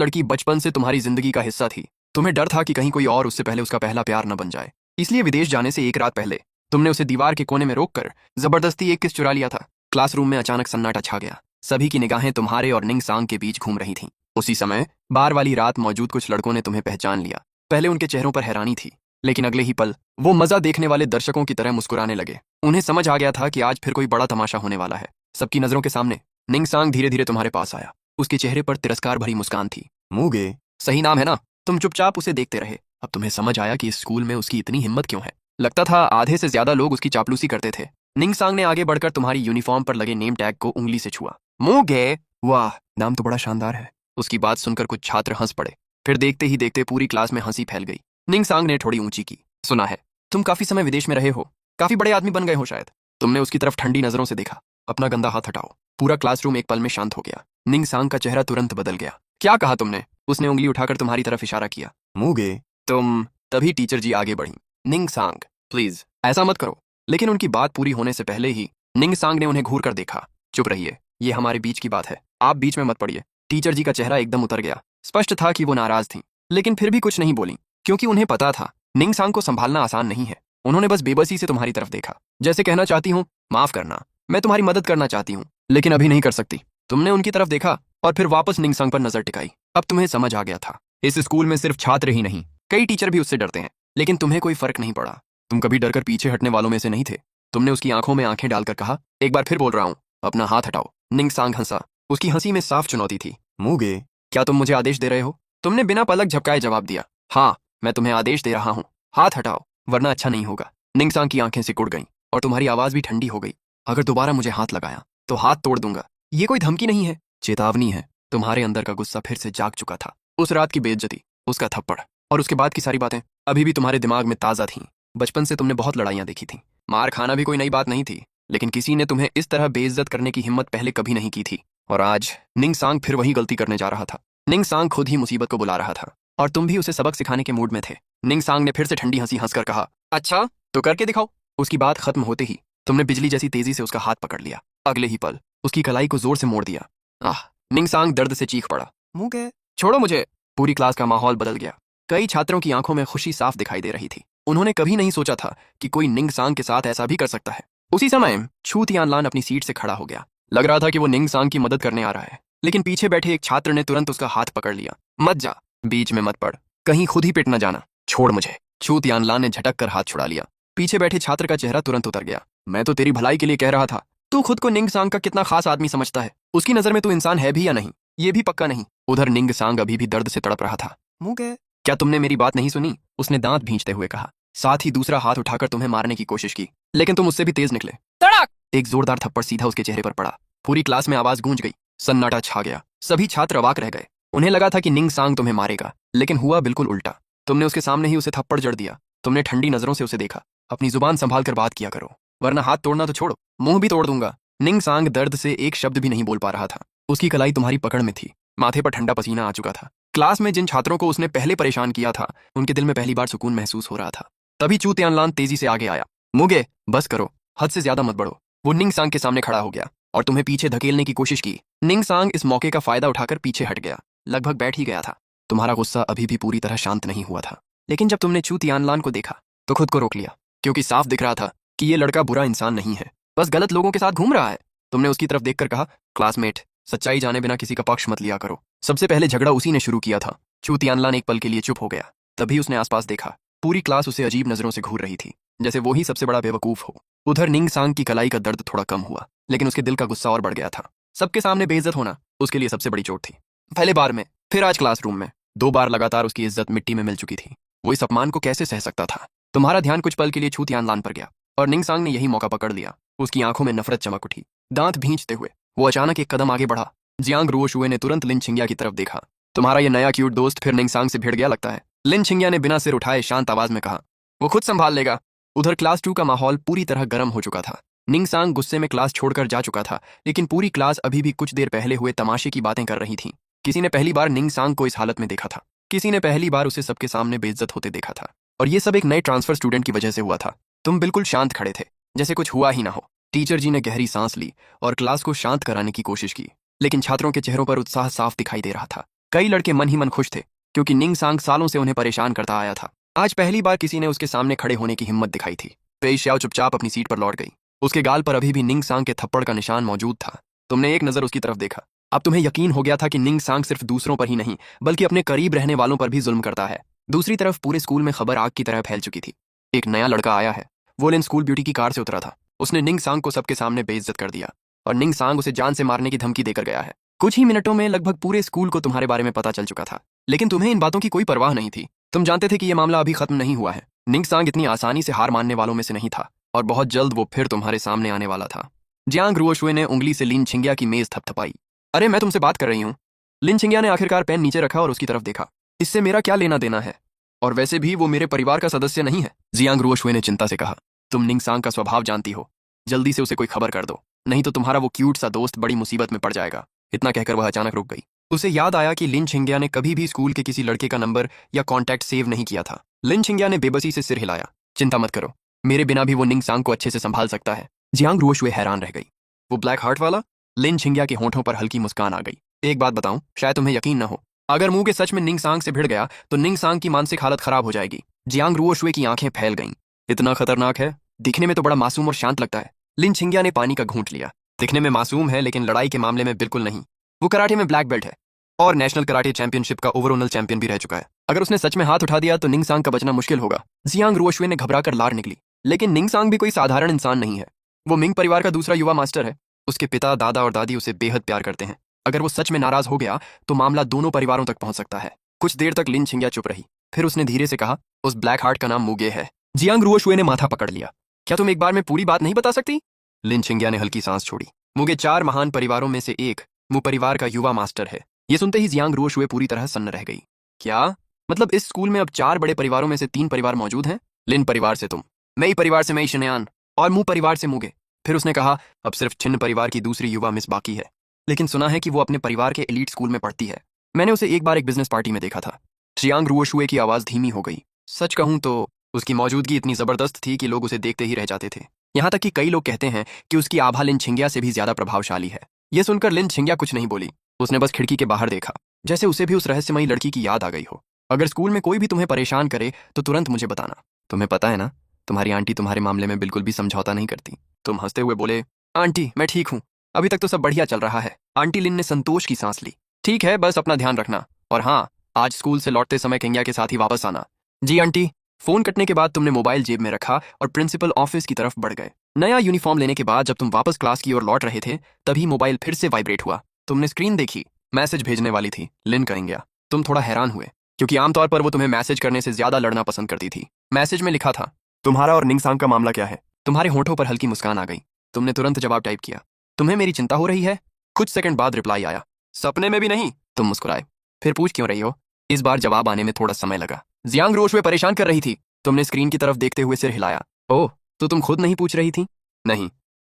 लड़की बचपन से तुम्हारी जिंदगी का हिस्सा थी। तुम्हें डर था कि कहीं कोई और उससे पहले उसका पहला प्यार न बन जाए, इसलिए विदेश जाने से एक रात पहले तुमने उसे दीवार के कोने में रोककर जबरदस्ती एक किस चुरा लिया था। क्लासरूम में अचानक सन्नाटा छा गया। सभी की निगाहें तुम्हारे और निंग सांग के बीच घूम रही थीं। उसी समय बार वाली रात मौजूद कुछ लड़कों ने तुम्हें पहचान लिया। पहले उनके चेहरों पर हैरानी थी, लेकिन अगले ही पल वो मजा देखने वाले दर्शकों की तरह मुस्कुराने लगे। उन्हें समझ आ गया था कि आज फिर कोई बड़ा तमाशा होने वाला है। सबकी नजरों के सामने निंग सांग धीरे धीरे तुम्हारे पास आया। उसके चेहरे पर तिरस्कार भरी मुस्कान थी। मूगे, सही नाम है ना? तुम चुपचाप उसे देखते रहे। अब तुम्हें समझ आया कि इस स्कूल में उसकी इतनी हिम्मत क्यों है। लगता था आधे से ज्यादा लोग उसकी चापलूसी करते थे। निंग सांग ने आगे बढ़कर तुम्हारी यूनिफॉर्म पर लगे नेम टैग को उंगली से छुआ। मूगे, वाह, नाम तो बड़ा शानदार है। उसकी बात सुनकर कुछ छात्र हंस पड़े। फिर देखते ही देखते पूरी क्लास में हंसी फैल गई। निंग सांग ने थोड़ी ऊंची की। सुना है तुम काफी समय विदेश में रहे हो, काफी बड़े आदमी बन गए हो शायद। तुमने उसकी तरफ ठंडी नजरों से देखा। अपना गंदा हाथ हटाओ। पूरा क्लासरूम एक पल में शांत हो गया। निंग सांग का चेहरा तुरंत बदल गया। क्या कहा तुमने? उसने उंगली उठाकर तुम्हारी तरफ इशारा किया। मूगे, तुम। तभी टीचर जी आगे बढ़ी। निंग सांग, प्लीज ऐसा मत करो। लेकिन उनकी बात पूरी होने से पहले ही निंग सांग ने उन्हें घूर कर देखा। चुप रहिए, ये हमारे बीच की बात है, आप बीच में मत पड़िए। टीचर जी का चेहरा एकदम उतर गया। स्पष्ट था कि वो नाराज थीं, लेकिन फिर भी कुछ नहीं बोली, क्योंकि उन्हें पता था निंग सांग को संभालना आसान नहीं है। उन्होंने बस बेबसी से तुम्हारी तरफ देखा, जैसे कहना चाहती हूँ माफ करना, मैं तुम्हारी मदद करना चाहती हूँ, लेकिन अभी नहीं कर सकती। तुमने उनकी तरफ देखा और फिर वापस निंग सांग पर नजर टिकाई। अब तुम्हें समझ आ गया था, इस स्कूल में सिर्फ छात्र ही नहीं, कई टीचर भी उससे डरते हैं, लेकिन तुम्हें कोई फर्क नहीं पड़ा। तुम कभी डरकर पीछे हटने वालों में से नहीं थे। तुमने उसकी आंखों में आंखें डालकर कहा, एक बार फिर बोल रहा हूँ, अपना हाथ हटाओ। निंग सांग हंसा। उसकी हंसी में साफ चुनौती थी। मूगे, क्या तुम मुझे आदेश दे रहे हो? तुमने बिना पलक झपकाए जवाब दिया। हाँ, मैं तुम्हें आदेश दे रहा हूँ, हाथ हटाओ, वरना अच्छा नहीं होगा। निंग सांग की आंखें सिकुड़ गईं और तुम्हारी आवाज भी ठंडी हो गई। अगर दोबारा मुझे हाथ लगाया तो हाथ तोड़ दूंगा। ये कोई धमकी नहीं है, चेतावनी है। तुम्हारे अंदर का गुस्सा फिर से जाग चुका था। उस रात की बेइज्जती, उसका थप्पड़ और उसके बाद की सारी बातें अभी भी तुम्हारे दिमाग में ताजा थीं। बचपन से तुमने बहुत लड़ाइयां देखी थीं। मार खाना भी कोई नई बात नहीं थी, लेकिन किसी ने तुम्हें इस तरह बेइज्जत करने की हिम्मत पहले कभी नहीं की थी। और आज निंग सांग फिर वही गलती करने जा रहा था। निंग सांग खुद ही मुसीबत को बुला रहा था और तुम भी उसे सबक सिखाने के मूड में थे। निंग सांग ने फिर से ठंडी हंसी हंसकर कहा, अच्छा तो करके दिखाओ। उसकी बात खत्म होते ही तुमने बिजली जैसी तेजी से उसका हाथ पकड़ लिया। अगले ही पल उसकी कलाई को जोर से मोड़ दिया। आह! निंग सांग दर्द से चीख पड़ा। मूगे, छोड़ो मुझे। पूरी क्लास का माहौल बदल गया। कई छात्रों की आंखों में खुशी साफ दिखाई दे रही थी। उन्होंने कभी नहीं सोचा था कि कोई निंग सांग के साथ ऐसा भी कर सकता है। उसी समय छू तियानलान अपनी सीट से खड़ा हो गया। लग रहा था कि वो निंग सांग की मदद करने आ रहा है, लेकिन पीछे बैठे एक छात्र ने तुरंत उसका हाथ पकड़ लिया। मत जा, बीच में मत पड़, कहीं खुद ही पिट न जाना। छोड़ मुझे। छू तियानलान ने झटक कर हाथ छुड़ा लिया। पीछे बैठे छात्र का चेहरा तुरंत उतर गया। मैं तो तेरी भलाई के लिए कह रहा था। तू खुद को निंग सांग का कितना खास आदमी समझता है? उसकी नजर में तू इंसान है भी या नहीं, ये भी पक्का नहीं। उधर निंग सांग अभी भी दर्द से तड़प रहा था। मूगे, क्या तुमने मेरी बात नहीं सुनी? उसने दांत भींचते हुए कहा। साथ ही दूसरा हाथ उठाकर तुम्हें मारने की कोशिश की, लेकिन तुम उससे भी तेज निकले। तड़ाक! एक जोरदार थप्पड़ सीधा उसके चेहरे पर पड़ा। पूरी क्लास में आवाज गूंज गई। सन्नाटा छा गया। सभी छात्र अवाक रह गए। उन्हें लगा था कि निंग सांग तुम्हें मारेगा, लेकिन हुआ बिल्कुल उल्टा। तुमने उसके सामने ही उसे थप्पड़ जड़ दिया। तुमने ठंडी नजरों से उसे देखा। अपनी जुबान संभाल कर बात किया करो, वरना हाथ तोड़ना तो छोड़ो, मुंह भी तोड़ दूंगा। निंग सांग दर्द से एक शब्द भी नहीं बोल पा रहा था। उसकी कलाई तुम्हारी पकड़ में थी। माथे पर ठंडा पसीना आ चुका था। क्लास में जिन छात्रों को उसने पहले परेशान किया था, उनके दिल में पहली बार सुकून महसूस हो रहा था। तभी चू तियानलान तेजी से आगे आया। मूगे, बस करो, हद से ज्यादा मत बढ़ो। वो निंग सांग के सामने खड़ा हो गया और तुम्हें पीछे धकेलने की कोशिश की। निंग सांग इस मौके का फायदा उठाकर पीछे हट गया, लगभग बैठ ही गया था। तुम्हारा गुस्सा अभी भी पूरी तरह शांत नहीं हुआ था, लेकिन जब तुमने चू तियानलान को देखा तो खुद को रोक लिया, क्योंकि साफ दिख रहा था कि ये लड़का बुरा इंसान नहीं है, बस गलत लोगों के साथ घूम रहा है। तुमने उसकी तरफ देखकर कहा, क्लासमेट, सच्चाई जाने बिना किसी का पक्ष मत लिया करो। सबसे पहले झगड़ा उसी ने शुरू किया था। चू तियानलान एक पल के लिए चुप हो गया। तभी उसने आसपास देखा। पूरी क्लास उसे अजीब नजरों से घूर रही थी, जैसे वो ही सबसे बड़ा बेवकूफ हो। उधर निंग सांग की कलाई का दर्द थोड़ा कम हुआ, लेकिन उसके दिल का गुस्सा और बढ़ गया था। सबके सामने बेइज्जत होना उसके लिए सबसे बड़ी चोट थी। पहले बार में, फिर आज क्लासरूम में, 2 बार लगातार उसकी इज्जत मिट्टी में मिल चुकी थी। वो इस अपमान को कैसे सह सकता था? तुम्हारा ध्यान कुछ पल के लिए छू तियानलान पर गया और निंग सांग ने यही मौका पकड़ लिया। उसकी आंखों में नफरत चमक उठी। दांत भींचते हुए वो अचानक एक कदम आगे बढ़ा। जियांग रुओशुए ने तुरंत लिन छिंगिया की तरफ देखा। तुम्हारा ये नया क्यूट दोस्त फिर निंग सांग से भिड़ गया लगता है। लिन छिंगिया ने बिना सिर उठाए शांत आवाज में कहा, वो खुद संभाल लेगा। उधर क्लास 2 का माहौल पूरी तरह गर्म हो चुका था। निंग सांग गुस्से में क्लास छोड़कर जा चुका था, लेकिन पूरी क्लास अभी भी कुछ देर पहले हुए तमाशे की बातें कर रही थी। किसी ने पहली बार निंग सांग को इस हालत में देखा था। किसी ने पहली बार उसे सबके सामने बेइज्जत होते देखा था। और ये सब एक नए ट्रांसफर स्टूडेंट की वजह से हुआ था। तुम बिल्कुल शांत खड़े थे, जैसे कुछ हुआ ही ना हो। टीचर जी ने गहरी सांस ली और क्लास को शांत कराने की कोशिश की, लेकिन छात्रों के चेहरों पर उत्साह साफ दिखाई दे रहा था। कई लड़के मन ही मन खुश थे, क्योंकि निंग सांग सालों से उन्हें परेशान करता आया था। आज पहली बार किसी ने उसके सामने खड़े होने की हिम्मत दिखाई थी। पेई श्याओ चुपचाप अपनी सीट पर लौट गई। उसके गाल पर अभी भी निंग सांग के थप्पड़ का निशान मौजूद था। तुमने एक नजर उसकी तरफ देखा। अब तुम्हें यकीन हो गया था कि निंग सांग सिर्फ दूसरों पर ही नहीं बल्कि अपने करीब रहने वालों पर भी जुल्म करता है। दूसरी तरफ पूरे स्कूल में खबर आग की तरह फैल चुकी थी। एक नया लड़का आया है। वो लिन स्कूल ब्यूटी की कार से उतरा था। उसने निंग सांग को सबके सामने बेइज्जत कर दिया और निंग सांग उसे जान से मारने की धमकी देकर गया है। कुछ ही मिनटों में लगभग पूरे स्कूल को तुम्हारे बारे में पता चल चुका था, लेकिन तुम्हें इन बातों की कोई परवाह नहीं थी। तुम जानते थे कि यह मामला अभी खत्म नहीं हुआ है। निंग सांग इतनी आसानी से हार मानने वालों में से नहीं था और बहुत जल्द वो फिर तुम्हारे सामने आने वाला था। जियांग रुओशुए ने उंगली से लिन छिंगिया की मेज थपथपाई। अरे मैं तुमसे बात कर रही हूँ। लिन छिंगिया ने आखिरकार पेन नीचे रखा और उसकी तरफ देखा। इससे मेरा क्या लेना देना है, और वैसे भी वो मेरे परिवार का सदस्य नहीं है। जियांग रुओशुए ने चिंता से कहा, तुम निंग सांग का स्वभाव जानती हो। जल्दी से उसे कोई खबर कर दो, नहीं तो तुम्हारा वो क्यूट सा दोस्त बड़ी मुसीबत में पड़ जाएगा। इतना कहकर वह अचानक रुक गई। उसे याद आया कि लिन छिंगिया ने कभी भी स्कूल के किसी लड़के का नंबर या कॉन्टैक्ट सेव नहीं किया था। लिन छिंगिया ने बेबसी से सिर हिलाया। चिंता मत करो, मेरे बिना भी वो निंग सांग को अच्छे से संभाल सकता है। जियांग रुओशुए हैरान रह गई। वो ब्लैक हार्ट वाला? लिन छिंगिया के होंठों पर हल्की मुस्कान आ गई। एक बात बताऊं, शायद तुम्हें यकीन न हो, अगर मुंह के सच में निंग सांग से भिड़ गया तो निंग सांग की मानसिक हालत खराब हो जाएगी। जियांग रुओशुए की आंखें फैल गईं। इतना खतरनाक है? दिखने में तो बड़ा मासूम और शांत लगता है। लिन छिंगिया ने पानी का घूंट लिया। दिखने में मासूम है, लेकिन लड़ाई के मामले में बिल्कुल नहीं। वो कराटे में ब्लैक बेल्ट है और नेशनल कराटे चैंपियनशिप का ओवरऑल चैंपियन भी रह चुका है। अगर उसने सच में हाथ उठा दिया तो निंग सांग का बचना मुश्किल होगा। जियांग रुओशुए ने घबराकर लार निकली। लेकिन निंग सांग भी कोई साधारण इंसान नहीं है। वो मिंग परिवार का दूसरा युवा मास्टर है। उसके पिता, दादा और दादी उसे बेहद प्यार करते हैं। अगर वो सच में नाराज हो गया तो मामला दोनों परिवारों तक पहुंच सकता है। कुछ देर तक लिन छिंगिया चुप रही। फिर उसने धीरे से कहा, उस ब्लैक हार्ट का नाम मुगे है। जियांग रुओशुए ने माथा पकड़ लिया। क्या तुम एक बार में पूरी बात नहीं बता सकती? लिन छिंगिया ने हल्की सांस छोड़ी। मुगे 4 महान परिवारों में से एक मु परिवार का युवा मास्टर है। ये सुनते ही जियांग रुओशुए पूरी तरह सन्न रह गई। क्या मतलब इस स्कूल में अब 4 बड़े परिवारों में से 3 परिवार मौजूद हैं? लिन परिवार से तुम, मई परिवार से मई शनयान और मु परिवार से मुगे। फिर उसने कहा, अब सिर्फ छिन्न परिवार की दूसरी युवा मिस बाकी है। लेकिन सुना है कि वो अपने परिवार के एलीट स्कूल में पढ़ती है। मैंने उसे एक बार एक बिजनेस पार्टी में देखा था। जियांग रुओशुए की आवाज धीमी हो गई। सच कहूं तो उसकी मौजूदगी इतनी जबरदस्त थी कि लोग उसे देखते ही रह जाते थे। यहाँ तक कि कई लोग कहते हैं कि उसकी आभा लिन छिंगिया से भी ज्यादा प्रभावशाली है। यह सुनकर लिन छिंगिया कुछ नहीं बोली। उसने बस खिड़की के बाहर देखा, जैसे उसे भी उस रहस्यमयी लड़की की याद आ गई हो। अगर स्कूल में कोई भी तुम्हें परेशान करे तो तुरंत मुझे बताना। तुम्हें पता है ना, तुम्हारी आंटी तुम्हारे मामले में बिल्कुल भी समझौता नहीं करती। तुम हंसते हुए बोले, आंटी मैं ठीक हूँ, अभी तक तो सब बढ़िया चल रहा है। आंटी लिन ने संतोष की सांस ली। ठीक है, बस अपना ध्यान रखना, और हाँ, आज स्कूल से लौटते समय केंगिया के साथ ही वापस आना। जी आंटी। फोन कटने के बाद तुमने मोबाइल जेब में रखा और प्रिंसिपल ऑफिस की तरफ बढ़ गए। नया यूनिफॉर्म लेने के बाद जब तुम वापस क्लास की ओर लौट रहे थे तभी मोबाइल फिर से वाइब्रेट हुआ। तुमने स्क्रीन देखी। मैसेज भेजने वाली थी, लिन करेंगे। तुम थोड़ा हैरान हुए क्योंकि आमतौर पर वो तुम्हें मैसेज करने से ज्यादा लड़ना पसंद करती थी। मैसेज में लिखा था, तुम्हारा और निंग सांग का मामला क्या है? तुम्हारे होठों पर हल्की मुस्कान आ गई। तुमने तुरंत जवाब टाइप किया, तुम्हें मेरी चिंता हो रही है? कुछ सेकंड बाद रिप्लाई आया, सपने में भी नहीं। तुम मुस्कुराए। फिर पूछ क्यों रही हो? इस बार जवाब आने में थोड़ा समय लगा। जियांग रुओशुए परेशान कर रही थी। तुमने स्क्रीन की तरफ देखते हुए सिर हिलाया। ओह, तो तुम खुद नहीं पूछ रही थी? नहीं।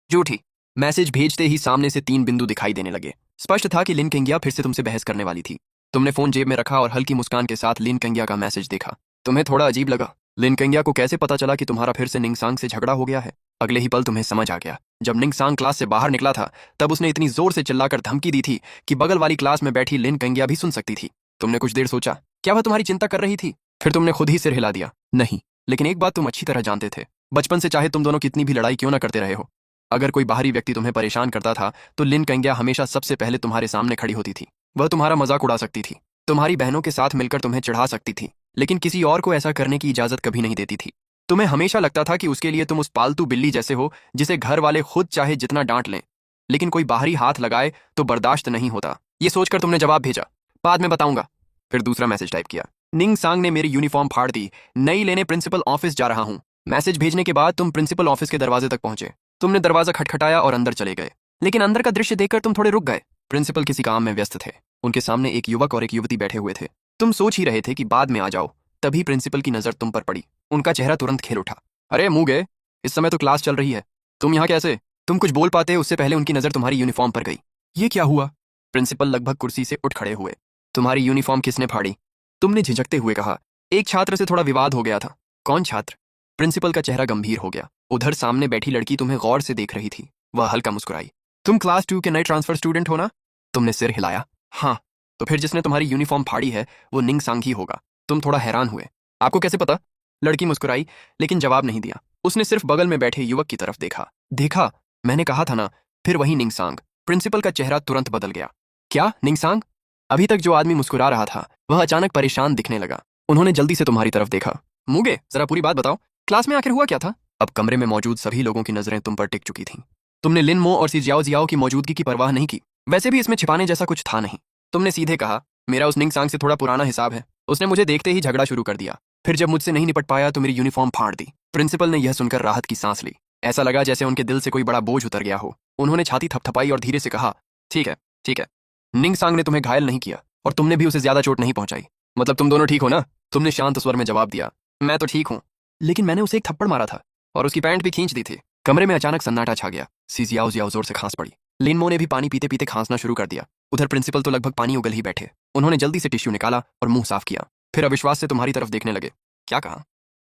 झूठी। मैसेज भेजते ही सामने से 3 बिंदु दिखाई देने लगे। स्पष्ट था कि लिन केंगिया फिर से तुमसे बहस करने वाली थी। तुमने फोन जेब में रखा और हल्की मुस्कान के साथ लिन केंगिया का मैसेज देखा। तुम्हें थोड़ा अजीब लगा। लिन केंगिया को कैसे पता चला कि तुम्हारा फिर से निंग सांग से झगड़ा हो गया है? अगले ही पल तुम्हें समझ आ गया। जब निंग सांग क्लास से बाहर निकला था तब उसने इतनी जोर से चिल्लाकर धमकी दी थी कि बगल वाली क्लास में बैठी लिन केंगिया भी सुन सकती थी। तुमने कुछ देर सोचा, क्या वह तुम्हारी चिंता कर रही थी? फिर तुमने खुद ही सिर हिला दिया। नहीं, लेकिन एक बात तुम अच्छी तरह जानते थे। बचपन से चाहे तुम दोनों कितनी भी लड़ाई क्यों ना करते रहे हो, अगर कोई बाहरी व्यक्ति तुम्हें परेशान करता था तो लिन केंगिया हमेशा सबसे पहले तुम्हारे सामने खड़ी होती थी। वह तुम्हारा मजाक उड़ा सकती थी, तुम्हारी बहनों के साथ मिलकर तुम्हें चिढ़ा सकती थी, लेकिन किसी और को ऐसा करने की इजाजत कभी नहीं देती थी। तुम्हें हमेशा लगता था कि उसके लिए तुम उस पालतू बिल्ली जैसे हो जिसे घर वाले खुद चाहे जितना डांट लें, लेकिन कोई बाहरी हाथ लगाए तो बर्दाश्त नहीं होता। ये सोचकर तुमने जवाब भेजा, बाद में बताऊंगा। फिर दूसरा मैसेज टाइप किया, निंग सांग ने मेरी यूनिफॉर्म फाड़ दी, नई लेने प्रिंसिपल ऑफिस जा रहा हूं। मैसेज भेजने के बाद तुम प्रिंसिपल ऑफिस के दरवाजे तक पहुंचे। तुमने दरवाजा खटखटाया और अंदर चले गए, लेकिन अंदर का दृश्य देखकर तुम थोड़े रुक गए। प्रिंसिपल किसी काम में व्यस्त थे। उनके सामने एक युवक और एक युवती बैठे हुए थे। तुम सोच ही रहे थे कि बाद में आ जाओ, तभी प्रिंसिपल की नजर तुम पर पड़ी। उनका चेहरा तुरंत खेल उठा। अरे मुगे, इस समय तो क्लास चल रही है, तुम यहाँ कैसे? तुम कुछ बोल पाते उससे पहले उनकी नजर तुम्हारी यूनिफॉर्म पर गई। ये क्या हुआ? प्रिंसिपल लगभग कुर्सी से उठ खड़े हुए। तुम्हारी यूनिफॉर्म किसने फाड़ी? तुमने झिझकते हुए कहा, एक छात्र से थोड़ा विवाद हो गया था। कौन छात्र? प्रिंसिपल का चेहरा गंभीर हो गया। उधर सामने बैठी लड़की तुम्हें गौर से देख रही थी। वह हल्का मुस्कुराई। तुम क्लास 2 के नए ट्रांसफर स्टूडेंट हो ना? तुमने सिर हिलाया। हाँ। तो फिर जिसने तुम्हारी यूनिफॉर्म फाड़ी है वो निंग सांग ही होगा। तुम थोड़ा हैरान हुए। आपको कैसे पता? लड़की मुस्कुराई, लेकिन जवाब नहीं दिया। उसने सिर्फ बगल में बैठे युवक की तरफ देखा। देखा, मैंने कहा था ना, फिर वही निंग सांग। प्रिंसिपल का चेहरा तुरंत बदल गया। क्या निंगसांग? अभी तक जो आदमी मुस्कुरा रहा था वह अचानक परेशान दिखने लगा। उन्होंने जल्दी से तुम्हारी तरफ देखा। मुगे, जरा पूरी बात बताओ, क्लास में आखिर हुआ क्या था? अब कमरे में मौजूद सभी लोगों की नजरें तुम पर टिक चुकी थीं। तुमने लिन मो और सी जियाओ जियाओ की मौजूदगी की परवाह नहीं की। वैसे भी इसमें छिपाने जैसा कुछ था नहीं। तुमने सीधे कहा, मेरा उस निंगसांग से थोड़ा पुराना हिसाब है। उसने मुझे देखते ही झगड़ा शुरू कर दिया। फिर जब मुझसे नहीं निपट पाया तो मेरी यूनिफॉर्म फाड़ दी। प्रिंसिपल ने यह सुनकर राहत की सांस ली। ऐसा लगा जैसे उनके दिल से कोई बड़ा बोझ उतर गया हो। उन्होंने छाती थपथपाई और धीरे से कहा, ठीक है ठीक है, निंगसांग ने तुम्हें घायल नहीं किया और तुमने भी उसे ज्यादा चोट नहीं पहुंचाई। मतलब तुम दोनों ठीक हो ना? तुमने शांत स्वर में जवाब दिया, मैं तो ठीक हूं, लेकिन मैंने उसे एक थप्पड़ मारा था और उसकी पैंट भी खींच दी थी। कमरे में अचानक सन्नाटा छा गया। सी जियाओ जियाओ जोर से खांस पड़ी। लिनमो ने भी पानी पीते पीते खांसना शुरू कर दिया। उधर प्रिंसिपल तो लगभग पानी उगल ही बैठे। उन्होंने जल्दी से टिश्यू निकाला और मुंह साफ किया। फिर अविश्वास से तुम्हारी तरफ देखने लगे। क्या कहा?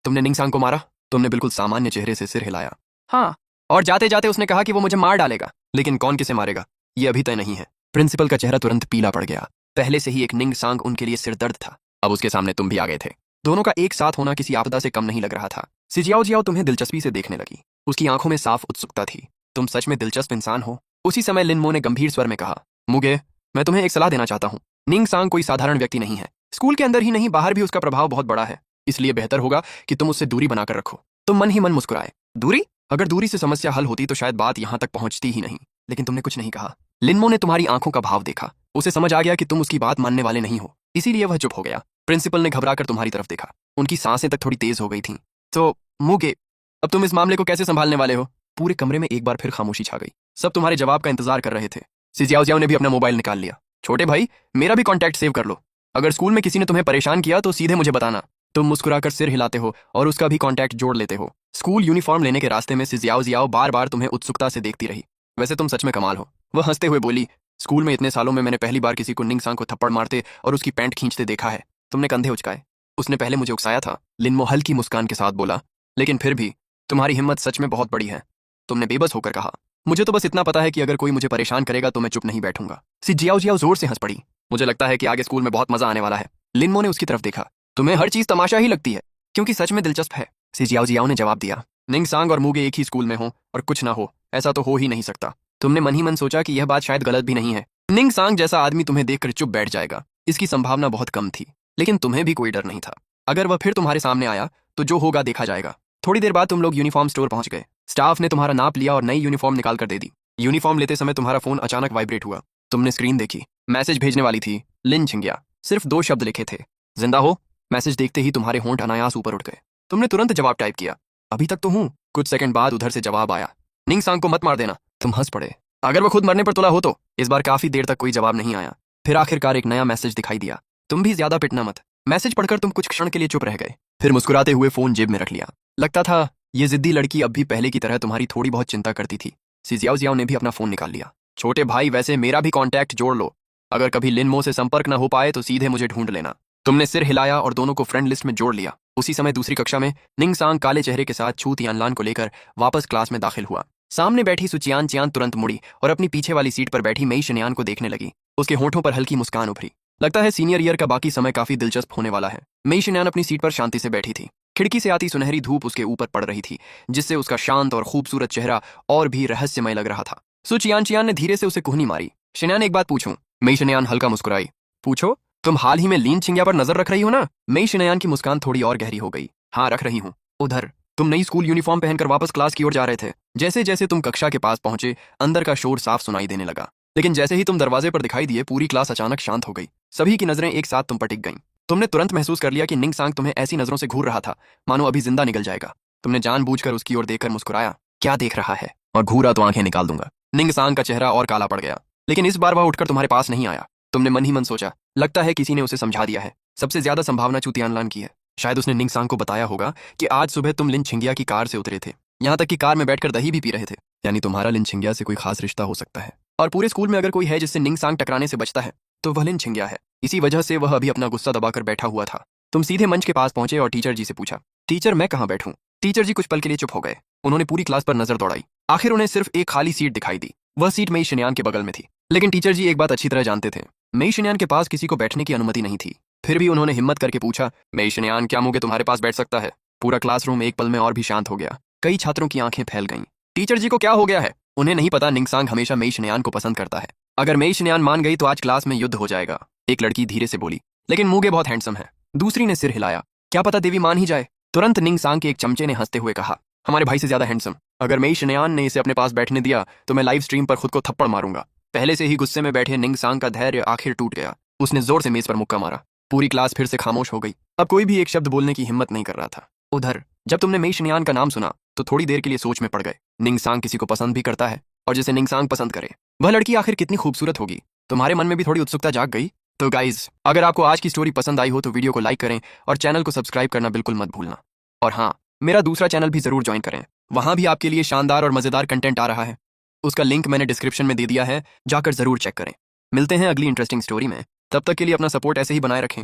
तुमने निंगसांग को मारा? तुमने बिल्कुल सामान्य चेहरे से सिर हिलाया। हाँ, और जाते जाते उसने कहा कि वो मुझे मार डालेगा। लेकिन कौन किसे मारेगा ये अभी तय नहीं है। प्रिंसिपल का चेहरा तुरंत पीला पड़ गया। पहले से ही एक निंगसांग उनके लिए सिरदर्द था, अब उसके सामने तुम भी आ गए थे। दोनों का एक साथ होना किसी आपदा से कम नहीं लग रहा था। सिजियाओ जियाओ तुम्हें दिलचस्पी से देखने लगी। उसकी आंखों में साफ उत्सुकता थी। तुम सच में दिलचस्प इंसान हो। उसी समय लिनमो ने गंभीर स्वर में कहा, मुगे, मैं तुम्हें एक सलाह देना चाहता हूँ। निंगसांग कोई साधारण व्यक्ति नहीं है। स्कूल के अंदर ही नहीं बाहर भी उसका प्रभाव बहुत बड़ा है। इसलिए बेहतर होगा कि तुम उससे दूरी बनाकर रखो। तुम मन ही मन मुस्कुराए। दूरी? अगर दूरी से समस्या हल होती तो शायद बात यहां तक पहुंचती ही नहीं। लेकिन तुमने कुछ नहीं कहा। लिनमो ने तुम्हारी आंखों का भाव देखा। उसे समझ आ गया कि तुम उसकी बात मानने वाले नहीं हो, इसीलिए वह चुप हो गया। प्रिंसिपल ने घबराकर तुम्हारी तरफ देखा। उनकी सांसें तक थोड़ी तेज हो गई थीं। तो मुगे, अब तुम इस मामले को कैसे संभालने वाले हो? पूरे कमरे में एक बार फिर खामोशी छा गई। सब तुम्हारे जवाब का इंतजार कर रहे थे। सिजियाओ जियाओ ने भी अपना मोबाइल निकाल लिया। छोटे भाई, मेरा भी कॉन्टैक्ट सेव कर लो। अगर स्कूल में किसी ने तुम्हें परेशान किया तो सीधे मुझे बताना। तुम मुस्कुराकर सिर हिलाते हो और उसका भी कॉन्टैक्ट जोड़ लेते हो। स्कूल यूनिफॉर्म लेने के रास्ते में सिजियाओ जियाओ बार बार तुम्हें उत्सुकता से देखती रही। वैसे तुम सच में कमाल हो। वह हंसते हुए बोली, स्कूल में इतने सालों में मैंने पहली बार किसी को निंगसांग को थप्पड़ मारते और उसकी पैंट खींचते देखा है। तुमने कंधे उचकाए। उसने पहले मुझे उकसाया था, लिनमो हल्की मुस्कान के साथ बोला, लेकिन फिर भी तुम्हारी हिम्मत सच में बहुत बड़ी है। तुमने बेबस होकर कहा, मुझे तो बस इतना पता है कि अगर कोई मुझे परेशान करेगा तो मैं चुप नहीं बैठूंगा। सिजियाओ जियाओ जोर से हंस पड़ी। मुझे लगता है कि आगे स्कूल में बहुत मजा आने वाला है। लिनमो ने उसकी तरफ देखा। तुम्हें हर चीज तमाशा ही लगती है, क्योंकि सच में दिलचस्प है। सिजियाओ जियाओ ने जवाब दिया, निंगसांग और मुगे एक ही स्कूल में हो और कुछ ना हो, ऐसा तो हो ही नहीं सकता। तुमने मन ही मन सोचा कि यह बात शायद गलत भी नहीं है। निंगसांग जैसा आदमी तुम्हें देखकर चुप बैठ जाएगा, इसकी संभावना बहुत कम थी। लेकिन तुम्हें भी कोई डर नहीं था। अगर वह फिर तुम्हारे सामने आया तो जो होगा देखा जाएगा। थोड़ी देर बाद तुम लोग यूनिफॉर्म स्टोर पहुंच गए। स्टाफ ने तुम्हारा नाप लिया और नई यूनिफॉर्म निकाल कर दे दी। यूनिफॉर्म लेते समय तुम्हारा फोन अचानक वाइब्रेट हुआ। तुमने स्क्रीन देखी। मैसेज भेजने वाली थी, लिन छिंगिया। सिर्फ 2 शब्द लिखे थे, जिंदा हो। मैसेज देखते ही तुम्हारे होंठ अनायास ऊपर उठ गए। तुमने तुरंत जवाब टाइप किया, अभी तक तो हूं। कुछ सेकंड बाद उधर से जवाब आया, निंगसांग को मत मार देना। तुम हंस पड़े। अगर वो खुद मरने पर तुला हो तो। इस बार काफी देर तक कोई जवाब नहीं आया। फिर आखिरकार एक नया मैसेज दिखाई दिया, तुम भी ज्यादा पिटना मत। मैसेज पढ़कर तुम कुछ क्षण के लिए चुप रह गए, फिर मुस्कुराते हुए फोन जेब में रख लिया। लगता था ये जिद्दी लड़की अब भी पहले की तरह तुम्हारी थोड़ी बहुत चिंता करती थी। सिजियाओ जियाओ ने भी अपना फोन निकाल लिया। छोटे भाई, वैसे मेरा भी कॉन्टैक्ट जोड़ लो। अगर कभी लिनमो से संपर्क न हो पाए तो सीधे मुझे ढूंढ लेना। तुमने सिर हिलाया और दोनों को फ्रेंड लिस्ट में जोड़ लिया। उसी समय दूसरी कक्षा में निंगसांग काले चेहरे के साथ छू तियानलान को लेकर वापस क्लास में दाखिल हुआ। सामने बैठी सुचियान चियान तुरंत मुड़ी और अपनी पीछे वाली सीट पर बैठी मेई शनियान को देखने लगी। उसके होठों पर हल्की मुस्कान उभरी। लगता है सीनियर ईयर का बाकी समय काफी दिलचस्प होने वाला है। मेई शनियान अपनी सीट पर शांति से बैठी थी। खिड़की से आती सुनहरी धूप उसके ऊपर पड़ रही थी, जिससे उसका शांत और खूबसूरत चेहरा और भी रहस्यमय लग रहा था। सुचियान चियान ने धीरे से उसे कुहनी मारी। शनियान, एक बात पूछूं? मेई शनियान हल्का मुस्कुराई। पूछो। तुम हाल ही में लीन छिंगिया पर नजर रख रही हो ना? मेई शनियान की मुस्कान थोड़ी और गहरी हो गई। हाँ, रख रही हूँ। उधर तुम नई स्कूल यूनिफॉर्म पहनकर वापस क्लास की ओर जा रहे थे। जैसे जैसे तुम कक्षा के पास पहुंचे, अंदर का शोर साफ सुनाई देने लगा। लेकिन जैसे ही तुम दरवाजे पर दिखाई दिए, पूरी क्लास अचानक शांत हो गई। सभी की नजरें एक साथ तुम पर टिक गईं। तुमने तुरंत महसूस कर लिया कि निंगसांग तुम्हें ऐसी नजरों से घूर रहा था मानो अभी जिंदा निकल जाएगा। तुमने जानबूझकर उसकी ओर देखकर मुस्कुराया। क्या देख रहा है? और घूरा तो आंखें निकाल दूंगा। निंगसांग का चेहरा और काला पड़ गया, लेकिन इस बार वह उठकर तुम्हारे पास नहीं आया। तुमने मन ही मन सोचा, लगता है किसी ने उसे समझा दिया है। सबसे ज्यादा संभावना चुतियानलान की है। शायद उसने निंगसांग को बताया होगा कि आज सुबह तुम लिन छिंगिया की कार से उतरे थे, यहाँ तक कि कार में बैठकर दही भी पी रहे थे। यानी तुम्हारा लिन छिंगिया से कोई खास रिश्ता हो सकता है। और पूरे स्कूल में अगर कोई है जिससे निंगसांग टकराने से बचता है तो वह लिन छिंगिया है। इसी वजह से वह अभी अपना गुस्सा दबाकर बैठा हुआ था। तुम सीधे मंच के पास पहुंचे और टीचर जी से पूछा, टीचर मैं कहाँ बैठूं? टीचर जी कुछ पल के लिए चुप हो गए। उन्होंने पूरी क्लास पर नजर दौड़ाई। आखिर उन्हें सिर्फ एक खाली सीट दिखाई दी। वह सीट मेई शनियान के बगल में थी। लेकिन टीचर जी एक बात अच्छी तरह जानते थे, मेई शनियान के पास किसी को बैठने की अनुमति नहीं थी। फिर भी उन्होंने हिम्मत करके पूछा, मेई शनियान, क्या मुगे तुम्हारे पास बैठ सकता है? पूरा क्लासरूम एक पल में और भी शांत हो गया। कई छात्रों की आंखें फैल गईं। टीचर जी को क्या हो गया है? उन्हें नहीं पता निंगसांग हमेशा मेई शिनयान को पसंद करता है। अगर मेई शिनयान मान गई तो आज क्लास में युद्ध हो जाएगा, एक लड़की धीरे से बोली। लेकिन मूगे बहुत हैंडसम है, दूसरी ने सिर हिलाया। क्या पता देवी मान ही जाए। तुरंत निंगसांग के एक चमचे ने हंसते हुए कहा, हमारे भाई से ज्यादा हैंडसम। अगर मेई शिनयान ने इसे अपने पास बैठने दिया तो मैं लाइव स्ट्रीम पर खुद को थप्पड़ मारूंगा। पहले से ही गुस्से में बैठे निंगसांग का धैर्य आखिर टूट गया। उसने जोर से मेज पर मुक्का मारा। पूरी क्लास फिर से खामोश हो गई। अब कोई भी एक शब्द बोलने की हिम्मत नहीं कर रहा था। उधर जब तुमने मेई शिनयान का नाम सुना तो थोड़ी देर के लिए सोच में पड़ गए। निंगसांग किसी को पसंद भी करता है, और जिसे निंगसांग पसंद करे वह लड़की आखिर कितनी खूबसूरत होगी। तुम्हारे मन में भी थोड़ी उत्सुकता जाग गई। तो गाइज, अगर आपको आज की स्टोरी पसंद आई हो तो वीडियो को लाइक करें और चैनल को सब्सक्राइब करना बिल्कुल मत भूलना। और हाँ, मेरा दूसरा चैनल भी जरूर ज्वाइन करें, वहां भी आपके लिए शानदार और मजेदार कंटेंट आ रहा है। उसका लिंक मैंने डिस्क्रिप्शन में दे दिया है, जाकर जरूर चेक करें। मिलते हैं अगली इंटरेस्टिंग स्टोरी में, तब तक के लिए अपना सपोर्ट ऐसे ही बनाए रखें।